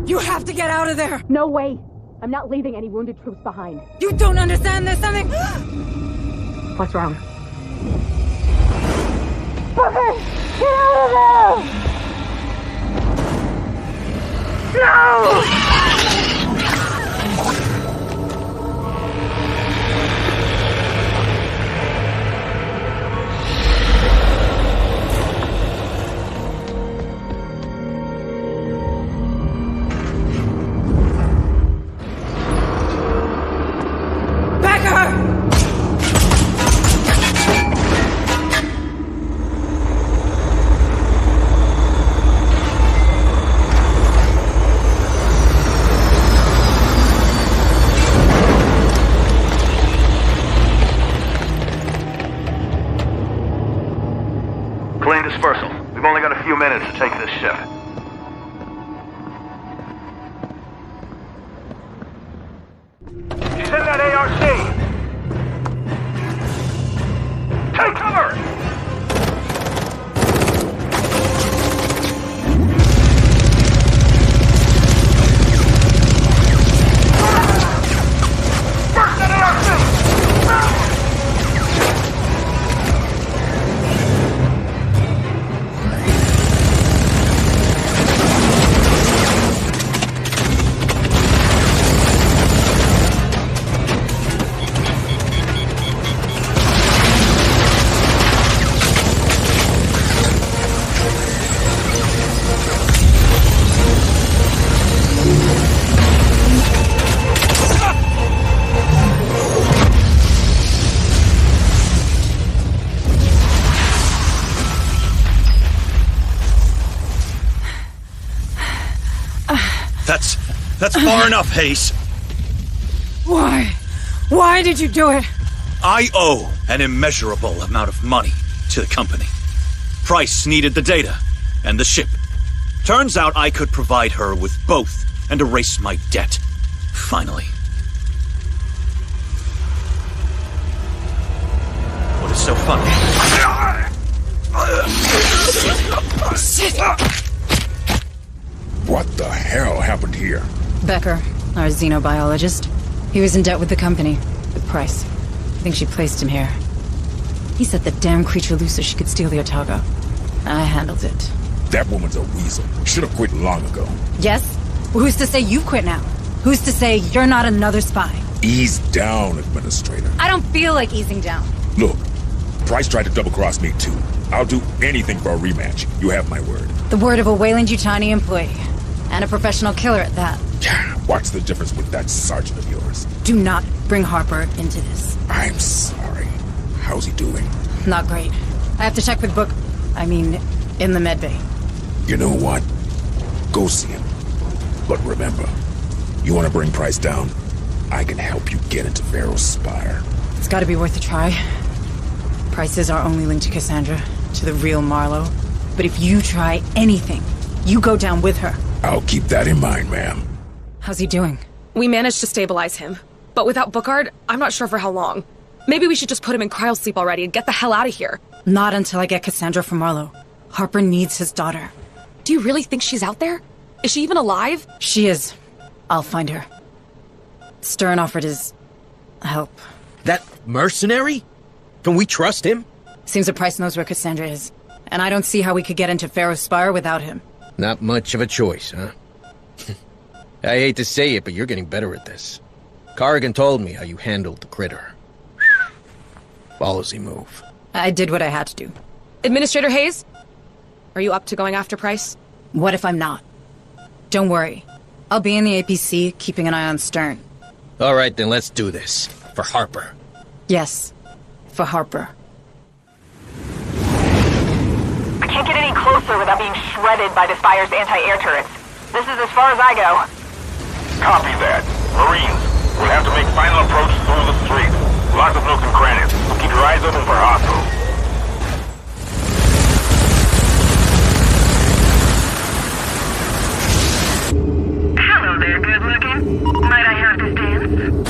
You have to get out of there! No way! I'm not leaving any wounded troops behind. You don't understand there's something... What's wrong? Booker! Get out of there! No! Clean dispersal. We've only got a few minutes to take this ship. She's in that ARC! Take cover! Burst that ARC! That's far enough, Hayes. Why? Why did you do it? I owe an immeasurable amount of money to the company. Price needed the data and the ship. Turns out I could provide her with both and erase my debt. Finally. What is so funny? What the hell happened here? Becker, our xenobiologist. He was in debt with the company, with Price. I think she placed him here. He set the damn creature loose so she could steal the Otago. I handled it. That woman's a weasel. Should have quit long ago. Yes? Well, who's to say you quit now? Who's to say you're not another spy? Ease down, Administrator. I don't feel like easing down. Look, Price tried to double-cross me too. I'll do anything for a rematch. You have my word. The word of a Weyland-Yutani employee. And a professional killer at that. What's the difference with that sergeant of yours? Do not bring Harper into this. I'm sorry. How's he doing? Not great. I have to check with Book... in the medbay. You know what? Go see him. But remember, you want to bring Price down? I can help you get into Pharaoh's Spire. It's gotta be worth a try. Price is our only link to Cassandra, to the real Marlowe. But if you try anything, you go down with her. I'll keep that in mind, ma'am. How's he doing? We managed to stabilize him. But without Bookard, I'm not sure for how long. Maybe we should just put him in cryosleep already and get the hell out of here. Not until I get Cassandra from Marlowe. Harper needs his daughter. Do you really think she's out there? Is she even alive? She is. I'll find her. Stern offered his... help. That mercenary? Can we trust him? Seems that Price knows where Cassandra is. And I don't see how we could get into Pharaoh's Spire without him. Not much of a choice, huh? I hate to say it, but you're getting better at this. Corrigan told me how you handled the critter. Ballsy move. I did what I had to do. Administrator Hayes? Are you up to going after Price? What if I'm not? Don't worry. I'll be in the APC, keeping an eye on Stern. All right, then let's do this. For Harper. Yes. For Harper. I can't get any closer without being shredded by the Spire's anti-air turrets. This is as far as I go. Copy that. Marines, we'll have to make final approach through the street. Lots of nooks and crannies, so keep your eyes open for hostiles. Hello there, good looking. Might I have this dance?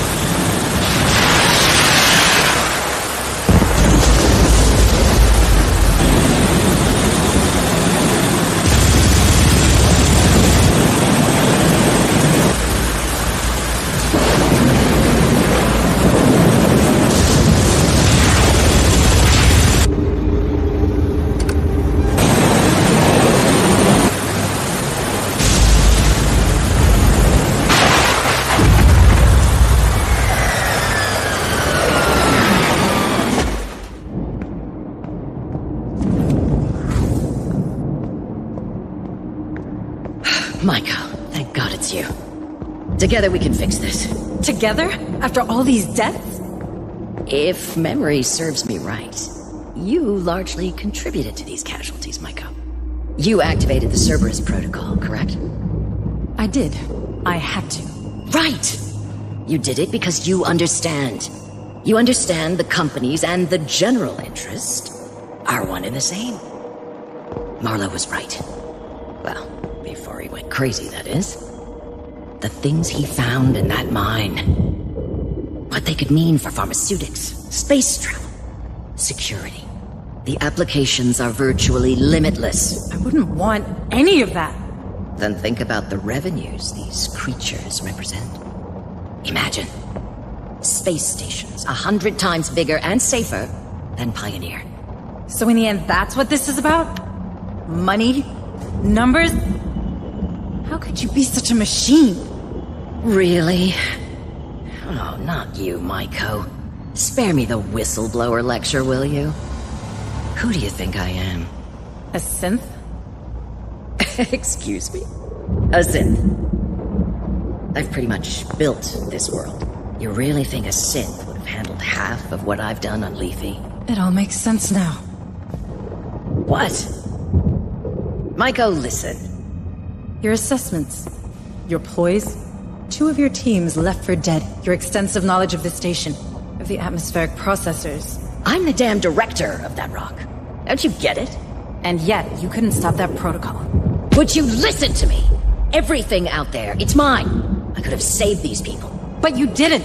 Michael, thank God it's you. Together we can fix this. Together? After all these deaths? If memory serves me right, you largely contributed to these casualties, Michael. You activated the Cerberus protocol, correct? I did. I had to. Right! You did it because you understand. You understand the companies and the general interest are one and the same. Marlowe was right. Well, before he went crazy, that is. The things he found in that mine. What they could mean for pharmaceutics, space travel, security. The applications are virtually limitless. I wouldn't want any of that. Then think about the revenues these creatures represent. Imagine. Space stations 100 times bigger and safer than Pioneer. So in the end, that's what this is about? Money? Numbers? How could you be such a machine? Really? Oh, not you, Maiko. Spare me the whistleblower lecture, will you? Who do you think I am? A synth? Excuse me? A synth. I've pretty much built this world. You really think a synth would have handled half of what I've done on Leafy? It all makes sense now. What? Maiko, listen. Your assessments. Your poise, 2 of your teams left for dead, your extensive knowledge of the station, of the atmospheric processors. I'm the damn director of that rock. Don't you get it? And yet, you couldn't stop that protocol. Would you listen to me? Everything out there, it's mine. I could have saved these people. But you didn't!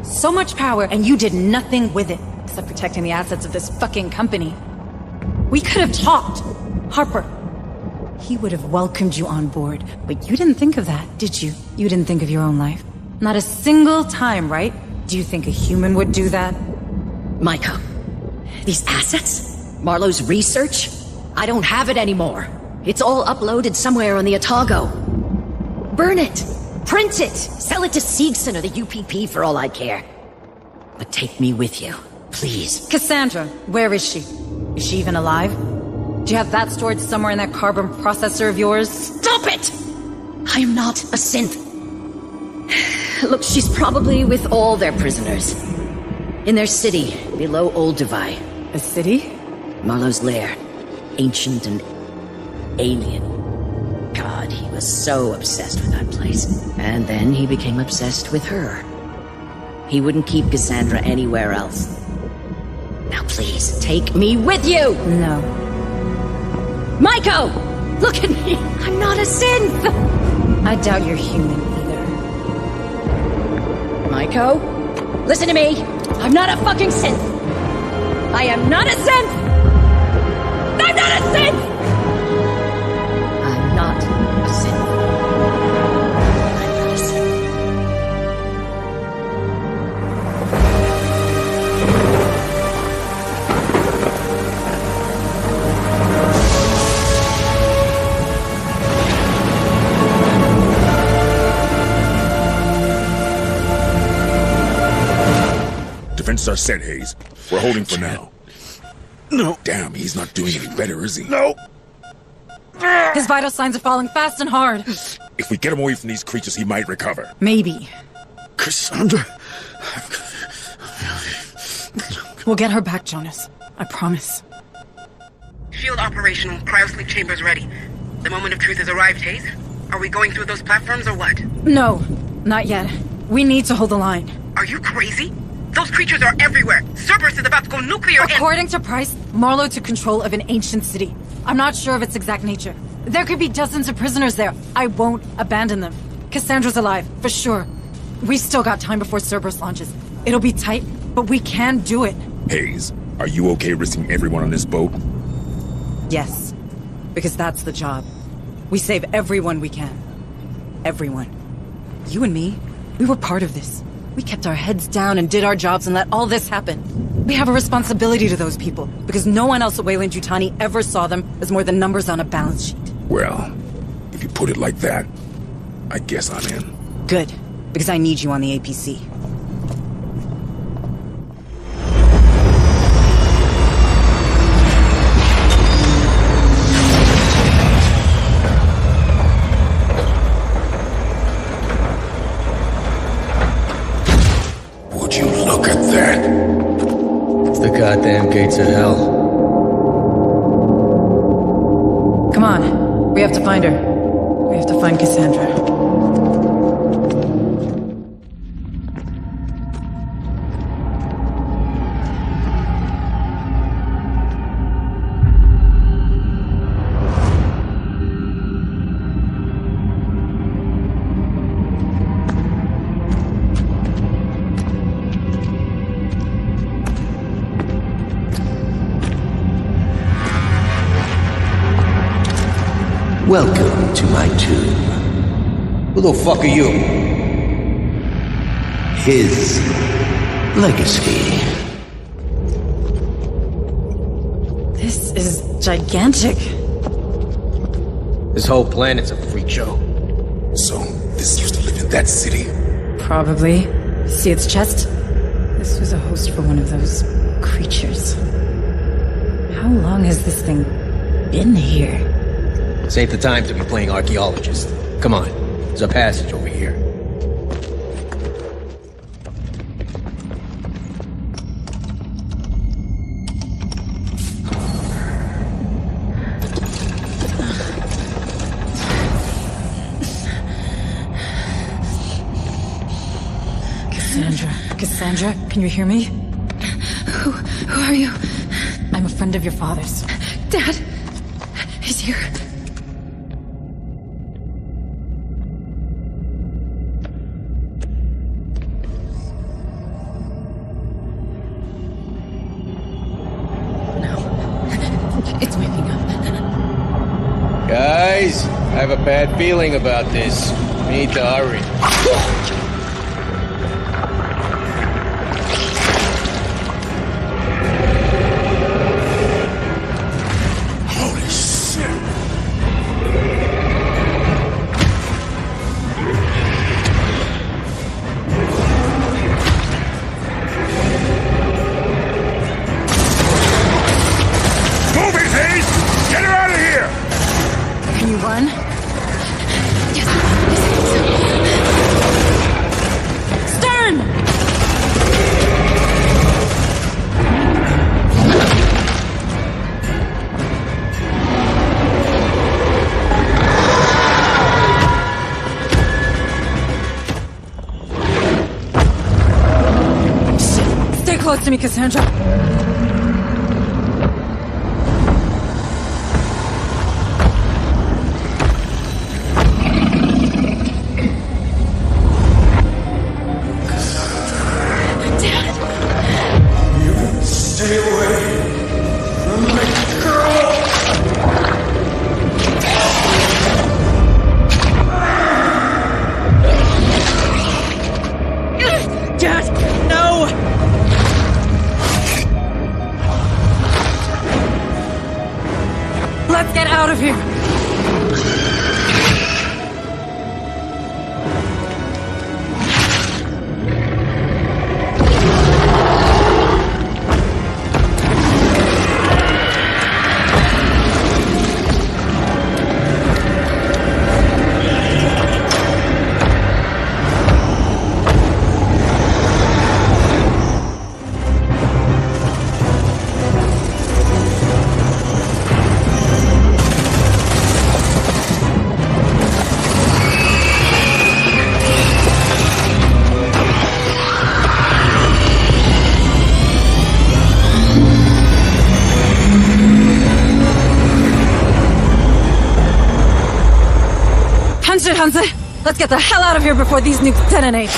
So much power, and you did nothing with it, except protecting the assets of this fucking company. We could have talked. Harper. He would have welcomed you on board, but you didn't think of that, did you? You didn't think of your own life. Not a single time, right? Do you think a human would do that? Maiko, these assets? Marlowe's research? I don't have it anymore. It's all uploaded somewhere on the Otago. Burn it! Print it! Sell it to Seegson or the UPP for all I care. But take me with you, please. Cassandra, where is she? Is she even alive? Do you have that stored somewhere in that carbon processor of yours? Stop it! I am not a synth. Look, she's probably with all their prisoners. In their city, below Old Dubai. A city? Marlowe's lair. Ancient and alien. God, he was so obsessed with that place. And then he became obsessed with her. He wouldn't keep Cassandra anywhere else. Now please, take me with you! No. Maiko! Look at me! I'm not a synth! I doubt you're human either. Maiko? Listen to me! I'm not a fucking synth! I am not a synth! I'm not a synth! I'm not a synth. I'm not a synth. Defenses are set, Hayes. We're holding for now. No. Damn, he's not doing any better, is he? No. His vital signs are falling fast and hard. If we get him away from these creatures, he might recover. Maybe. Cassandra. We'll get her back, Jonas. I promise. Shield operational. Cryosleep chambers ready. The moment of truth has arrived, Hayes. Are we going through those platforms or what? No, not yet. We need to hold the line. Are you crazy? Those creatures are everywhere. Cerberus is about to go nuclear. According to Price, Marlowe took control of an ancient city. I'm not sure of its exact nature. There could be dozens of prisoners there. I won't abandon them. Cassandra's alive, for sure. We still got time before Cerberus launches. It'll be tight, but we can do it. Hayes, are you okay risking everyone on this boat? Yes, because that's the job. We save everyone we can. Everyone. You and me, we were part of this. We kept our heads down and did our jobs and let all this happen. We have a responsibility to those people, because no one else at Weyland-Yutani ever saw them as more than numbers on a balance sheet. Well, if you put it like that, I guess I'm in. Good, because I need you on the APC. Would you look at that? It's the goddamn gates of hell. Come on, we have to find her. We have to find Cassandra. Welcome to my tomb. Who the fuck are you? His legacy. This is gigantic. This whole planet's a freak show. So, this used to live in that city? Probably. See its chest? This was a host for one of those creatures. How long has this thing been here? This ain't the time to be playing archaeologist. Come on, there's a passage over here. Cassandra, can you hear me? Who are you? I'm a friend of your father's. Dad! He's here. It's waking up. Guys, I have a bad feeling about this. We need to hurry. Holy shit! Move it, Hayes! Get her out of here! Can you run? Stern! Stay close to me, Cassandra. Stay away from my girl! Dad, no! Let's get out of here! Hanse! Let's get the hell out of here before these nukes detonate!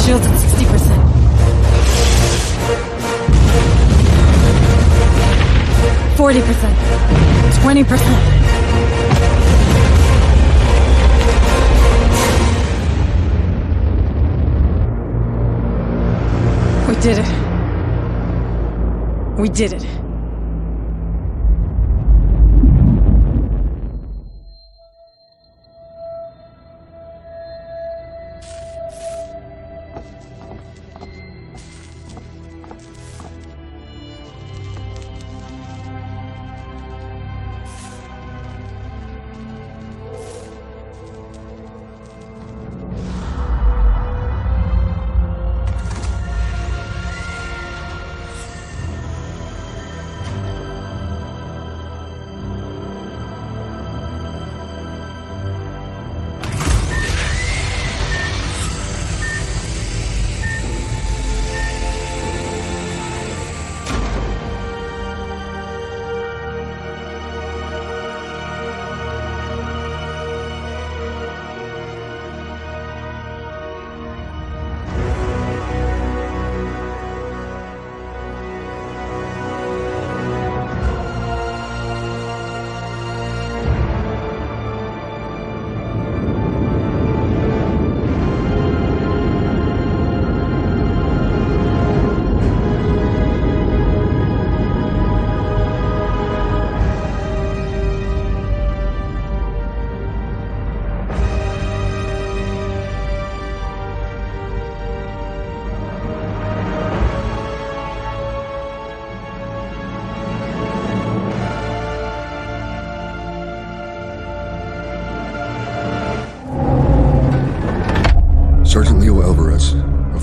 Shields at 60%. 40%. 20%. We did it. We did it.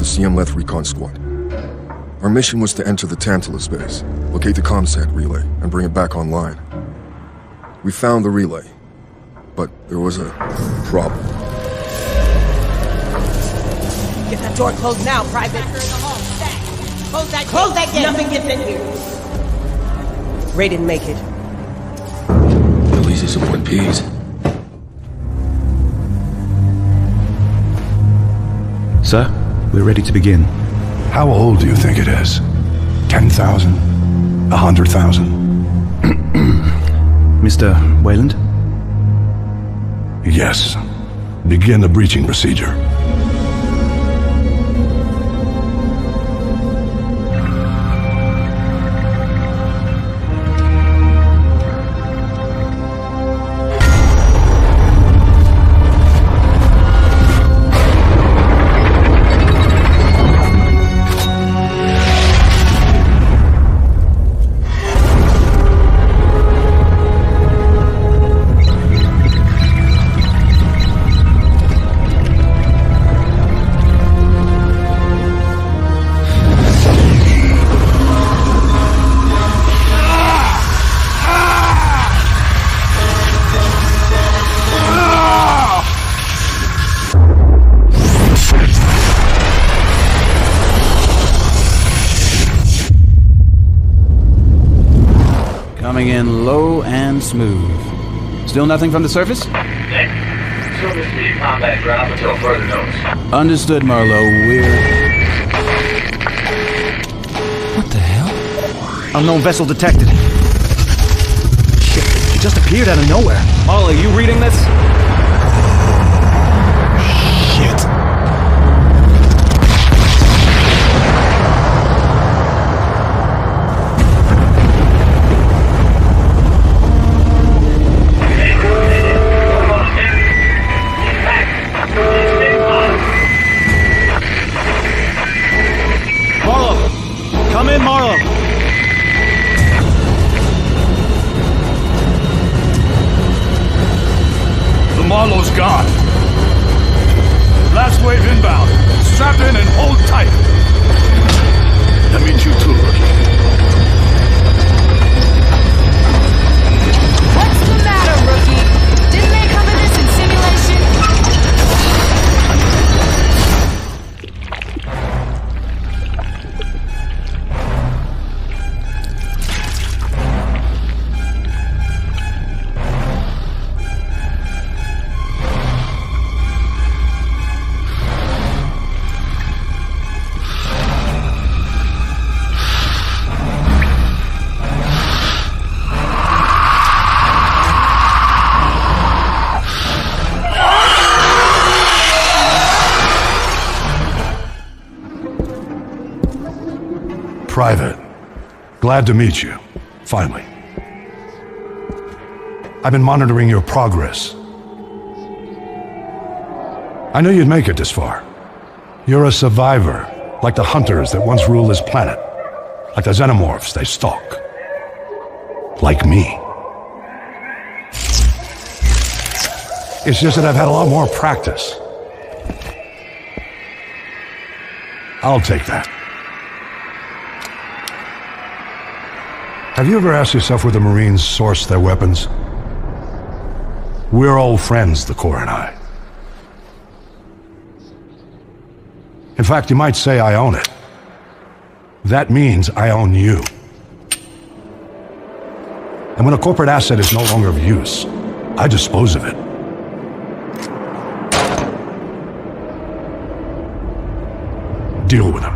CM-led recon squad. Our mission was to enter the Tantalus base, locate the comsat relay, and bring it back online. We found the relay, but there was a problem. Get that door closed now, Private. Close that gate. Nothing gets in here. Ray didn't make it. At least it's in one piece. Sir, we're ready to begin. How old do you think it is? 10,000? 100,000? Mr. Wayland? Yes. Begin the breaching procedure. Coming in low and smooth. Still nothing from the surface? Next. Surface to combat ground until further notice. Understood, Marlowe. What the hell? Unknown vessel detected. Shit, she just appeared out of nowhere. Marlowe, you reading this? Shit. Come in, Marlowe. The Marlowe's gone. Last wave inbound. Strap in and hold tight. That means you too, Rookie. What's the matter, Rookie? Didn't they cover this in simulation? Private, glad to meet you. Finally. I've been monitoring your progress. I knew you'd make it this far. You're a survivor, like the hunters that once ruled this planet. Like the xenomorphs they stalk. Like me. It's just that I've had a lot more practice. I'll take that. Have you ever asked yourself where the Marines source their weapons? We're old friends, the Corps and I. In fact, you might say I own it. That means I own you. And when a corporate asset is no longer of use, I dispose of it. Deal with him.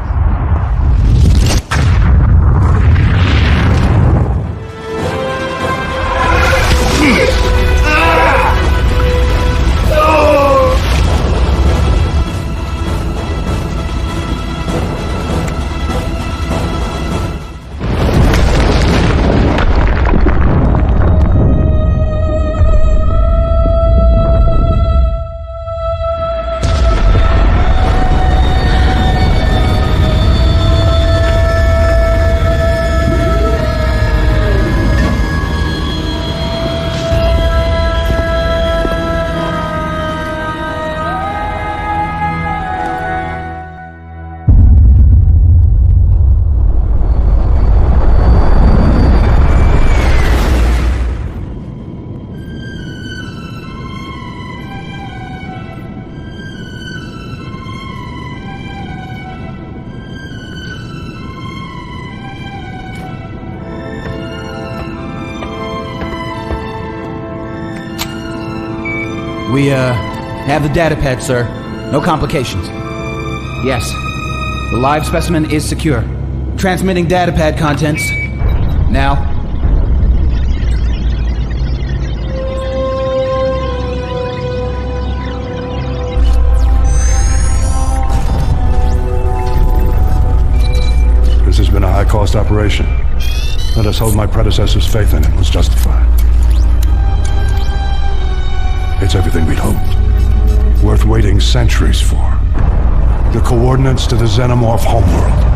We, have the datapad, sir. No complications. Yes. The live specimen is secure. Transmitting datapad contents. Now. This has been a high-cost operation. Let us hope my predecessor's faith in it was justified. It's everything we'd hoped. Worth waiting centuries for. The coordinates to the Xenomorph homeworld.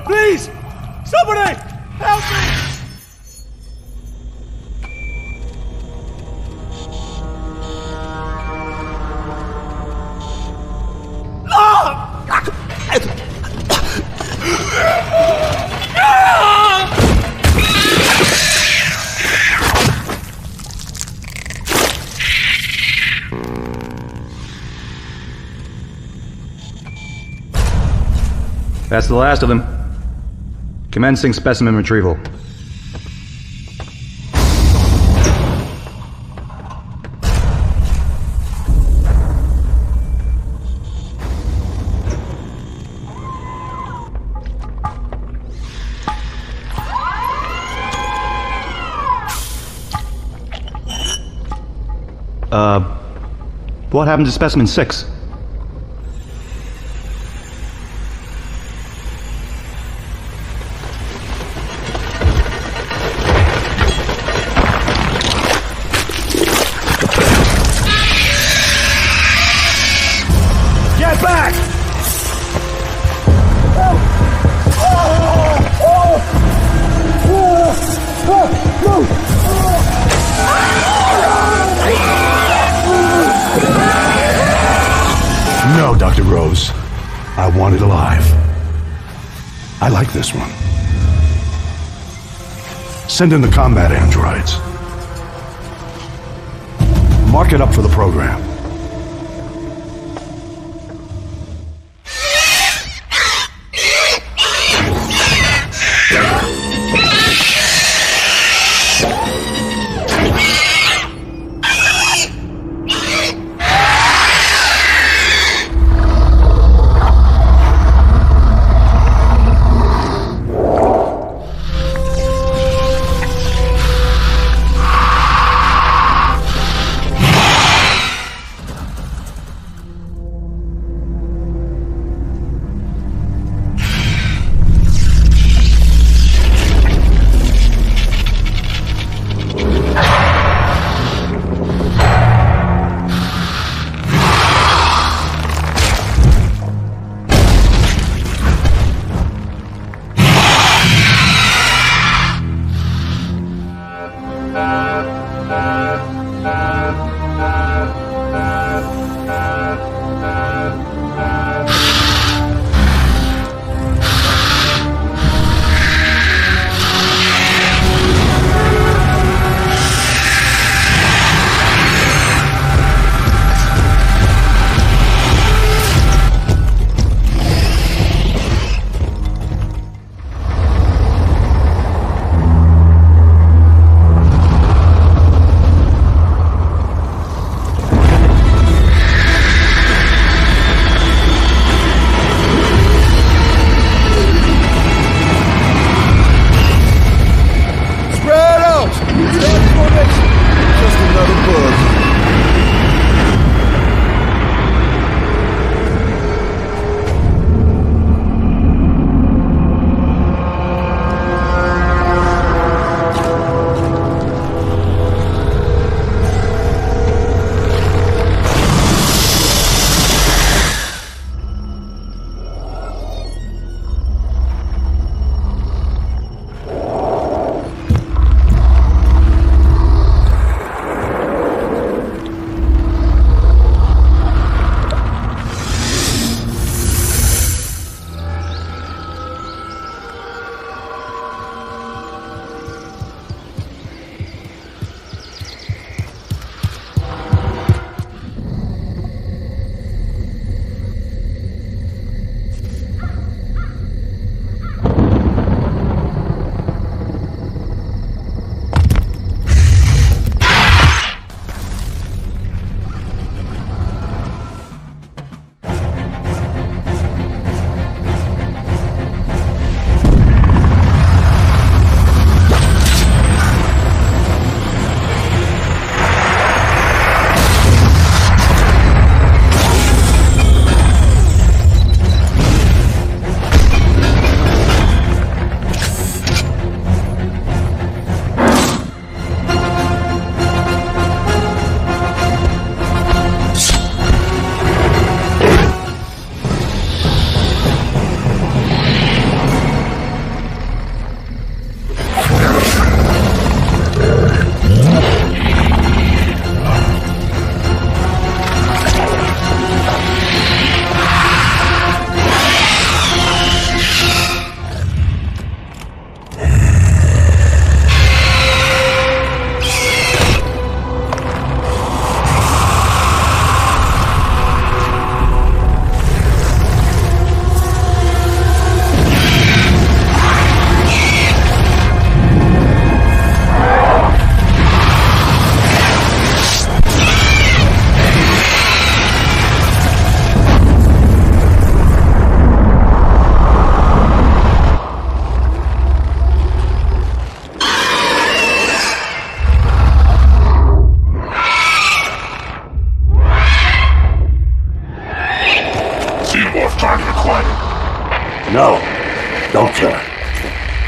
Please! Somebody! Help me! That's the last of them. Commencing specimen retrieval. What happened to specimen 6? No, Dr. Rose. I want it alive. I like this one. Send in the combat androids. Mark it up for the program.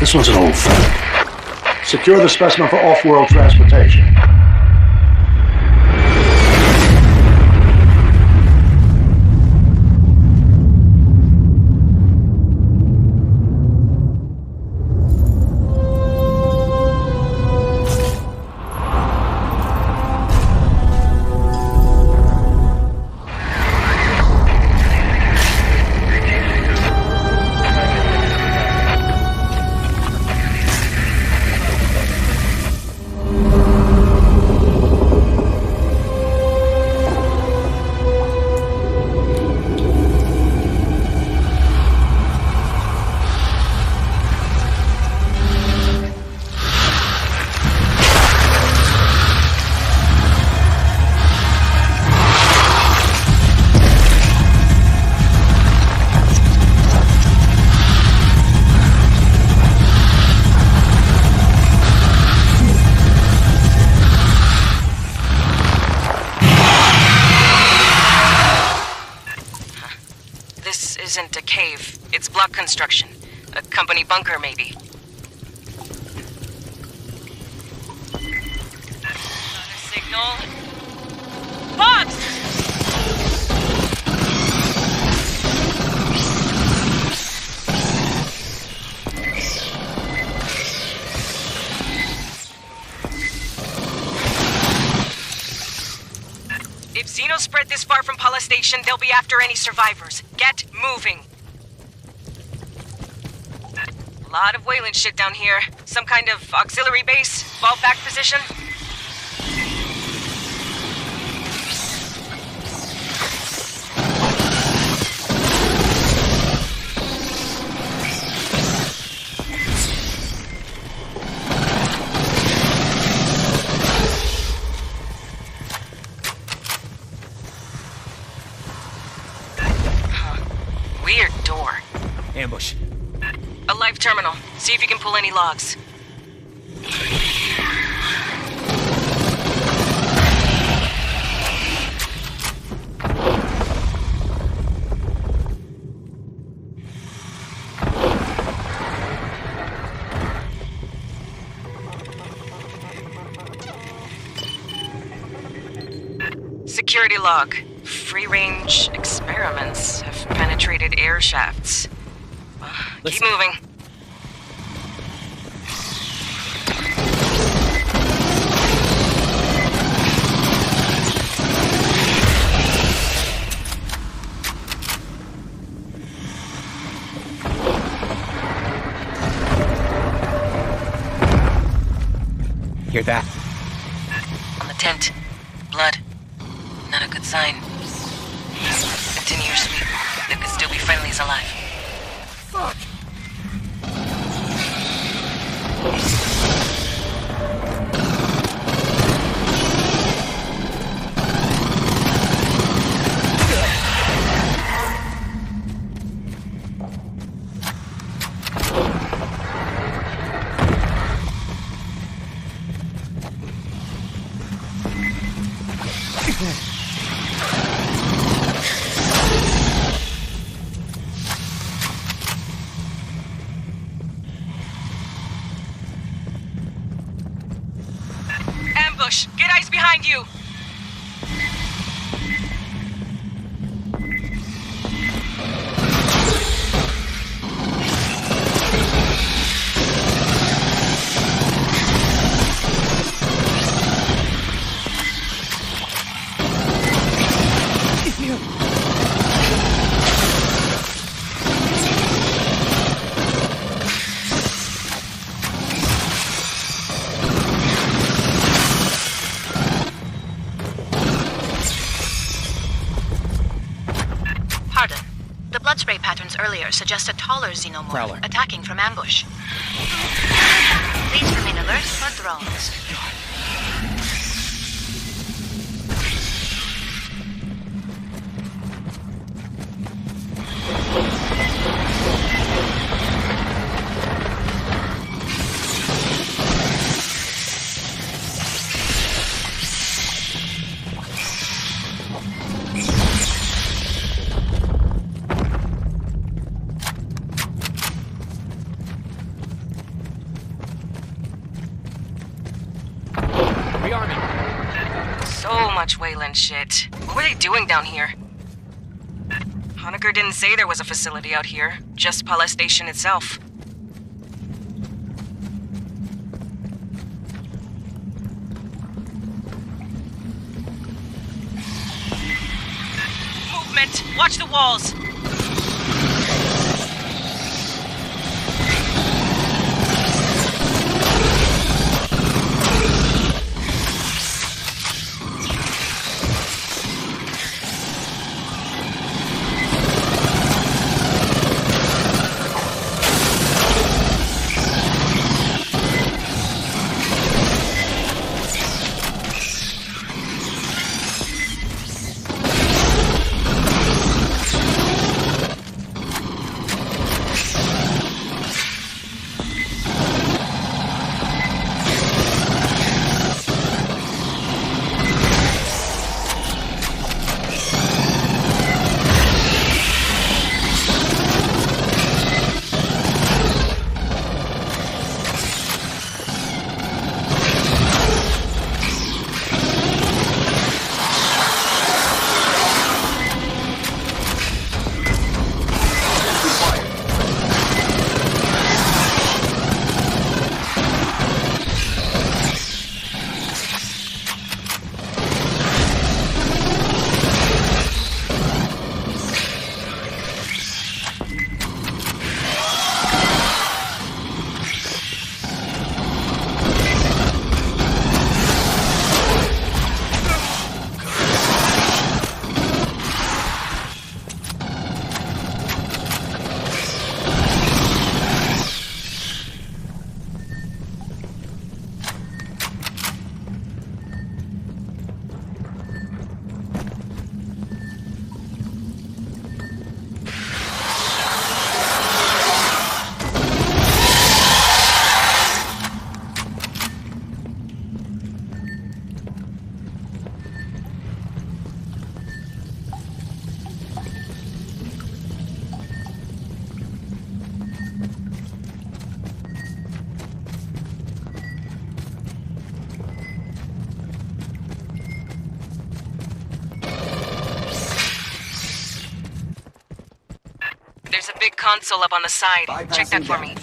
This one's an old friend. Secure the specimen for off-world transportation. Isn't a cave. It's block construction. A company bunker, maybe. Not a signal. Box! If Xenos spread this far from Pala Station, they'll be after any survivors. Get moving. A lot of Wayland shit down here. Some kind of auxiliary base? Vault back position? Weird door. Ambush. A live terminal. See if you can pull any logs. Security log. Free-range experiments have penetrated air shafts. Keep moving. Hear that? On the tent. Blood. Not a good sign. Continue your sweep. There could still be friendlies alive. Fuck! Ambush! Get eyes behind you! Pardon. The blood spray patterns earlier suggest a taller xenomorph Prowler. attacking from ambush. Please remain alert for drones. So much Wayland shit. What were they doing down here? Honecker didn't say there was a facility out here, just Pala Station itself. Movement! Watch the walls! There's a big console up on the side. Check that for me.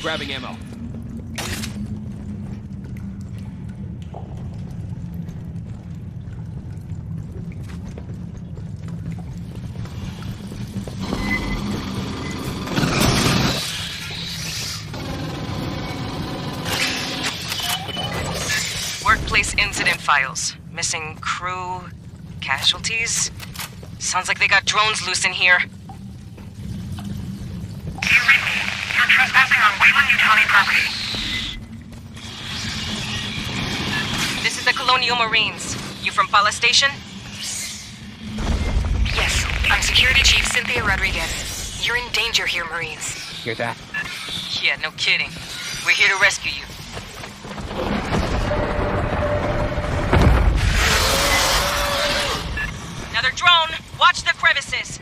Grabbing ammo. Workplace incident files. Missing crew, casualties. Sounds like they got drones loose in here. You're trespassing on Wayland-Yutani property. This is the Colonial Marines. You from Pala Station? Yes, I'm Security Chief Cynthia Rodriguez. You're in danger here, Marines. Hear that? Yeah, no kidding. We're here to rescue you. Another drone! Watch the crevices!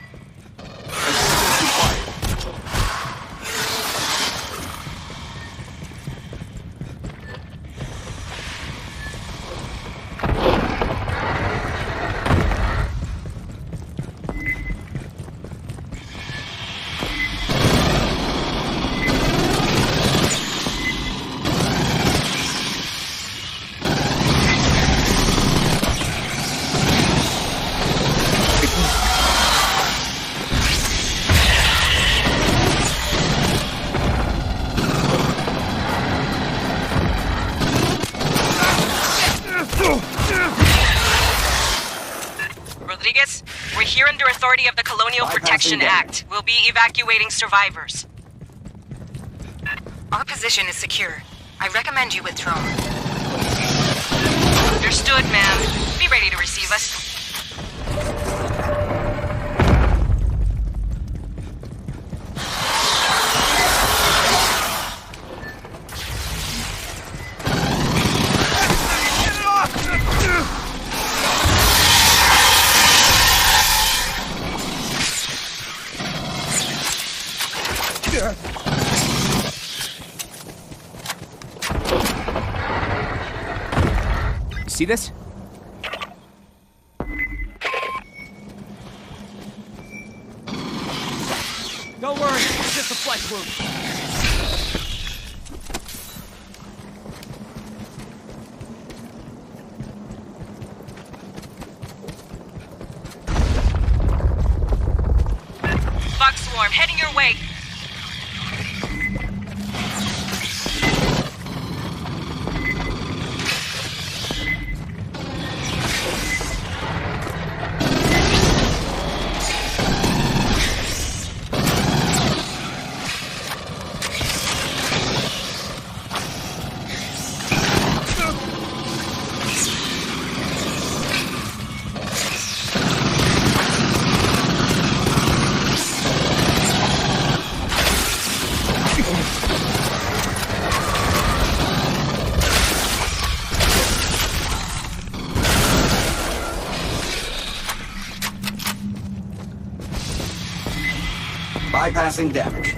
Rodriguez, we're here under authority of the Colonial Protection Act. We'll be evacuating survivors. Our position is secure. I recommend you withdraw. Understood, ma'am. Be ready to receive us. see this? Don't worry, it's just a flesh wound. Bug swarm, heading your way. Bypassing damage.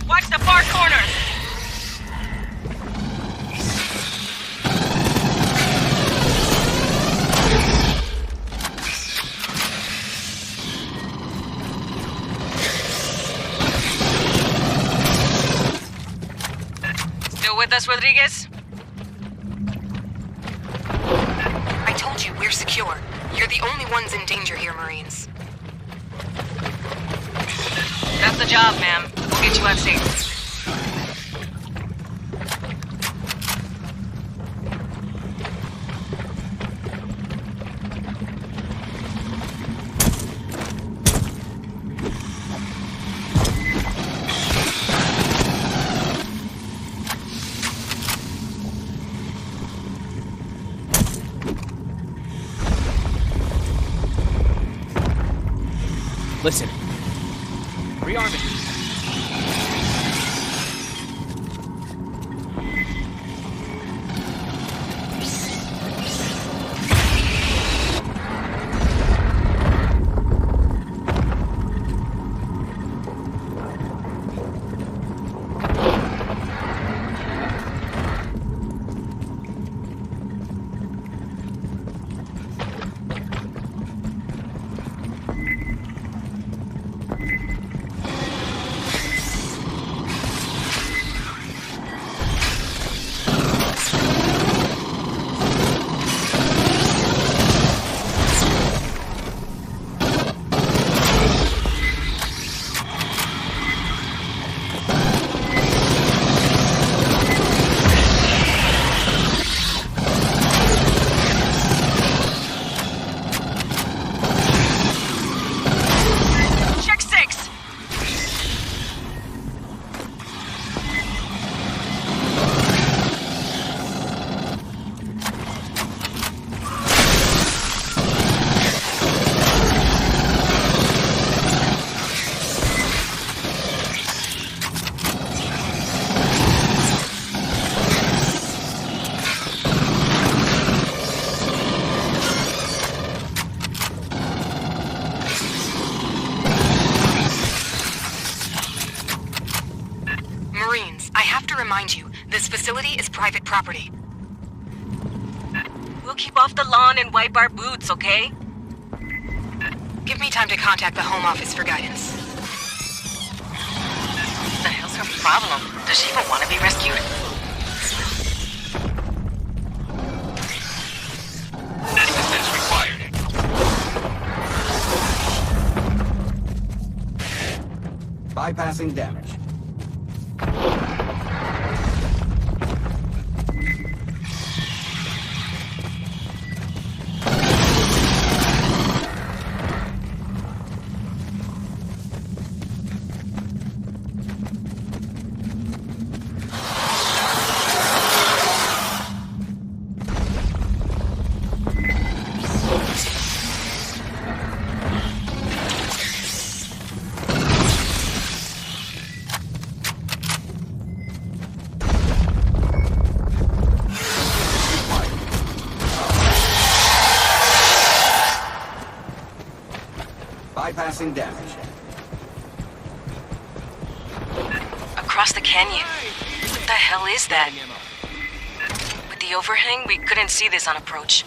Watch the far corner. Still with us, Rodriguez? I told you, we're secure. You're the only ones in danger here, Marines. That's the job, ma'am. We'll get you out safe. Listen. Rearming. This facility is private property. We'll keep off the lawn and wipe our boots, okay? Give me time to contact the Home Office for guidance. What the hell's her problem? Does she even want to be rescued? Assistance required. Bypassing damage. Bypassing damage. Across the canyon. What the hell is that? With the overhang, we couldn't see this on approach.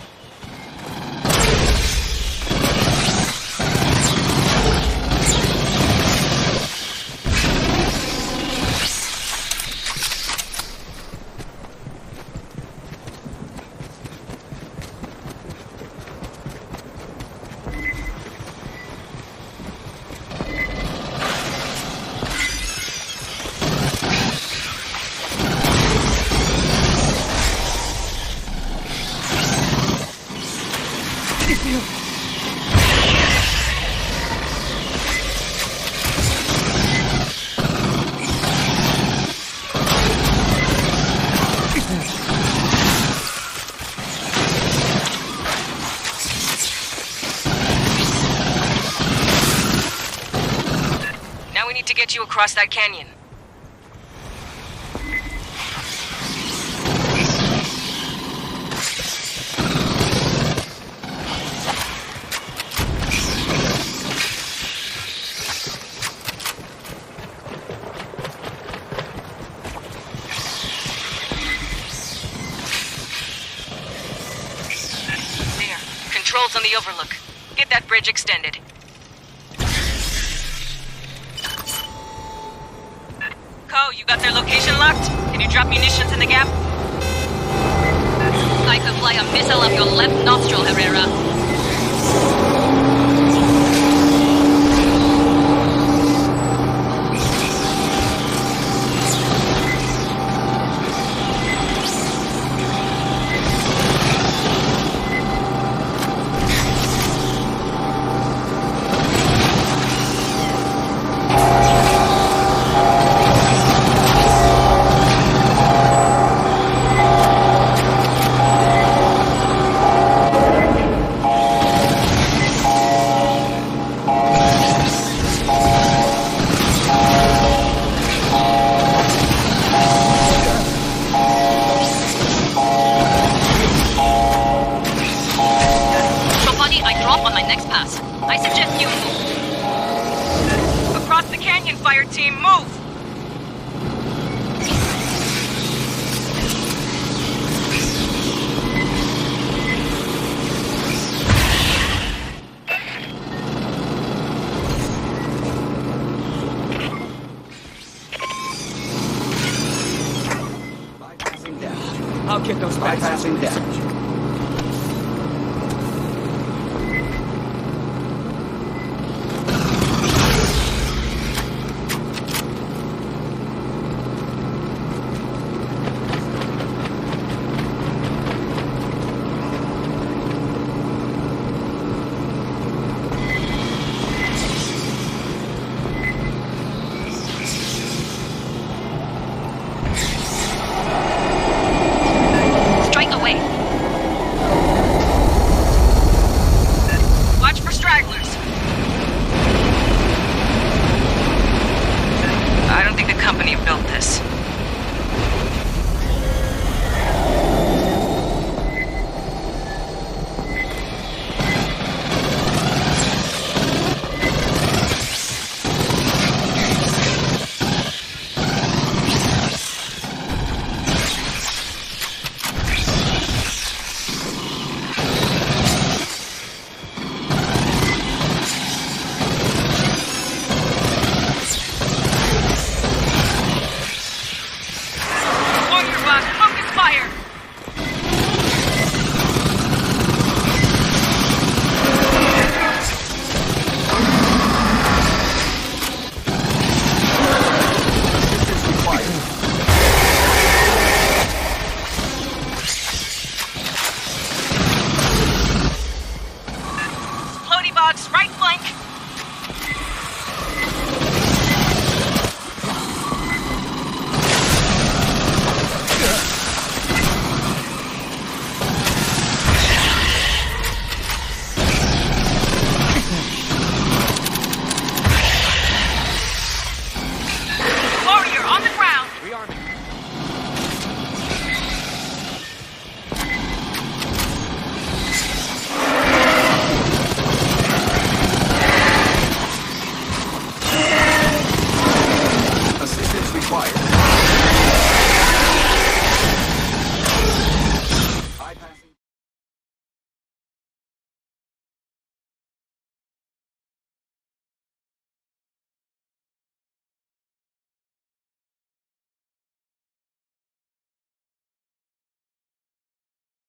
Now we need to get you across that canyon. Controls on the overlook. Get that bridge extended. Co, you got their location locked? Can you drop munitions in the gap? I could fly a missile up your left nostril, Herrera. I suggest you move. Across the canyon, fire team, move! Bypassing damage. I'll get those Bypassing damage.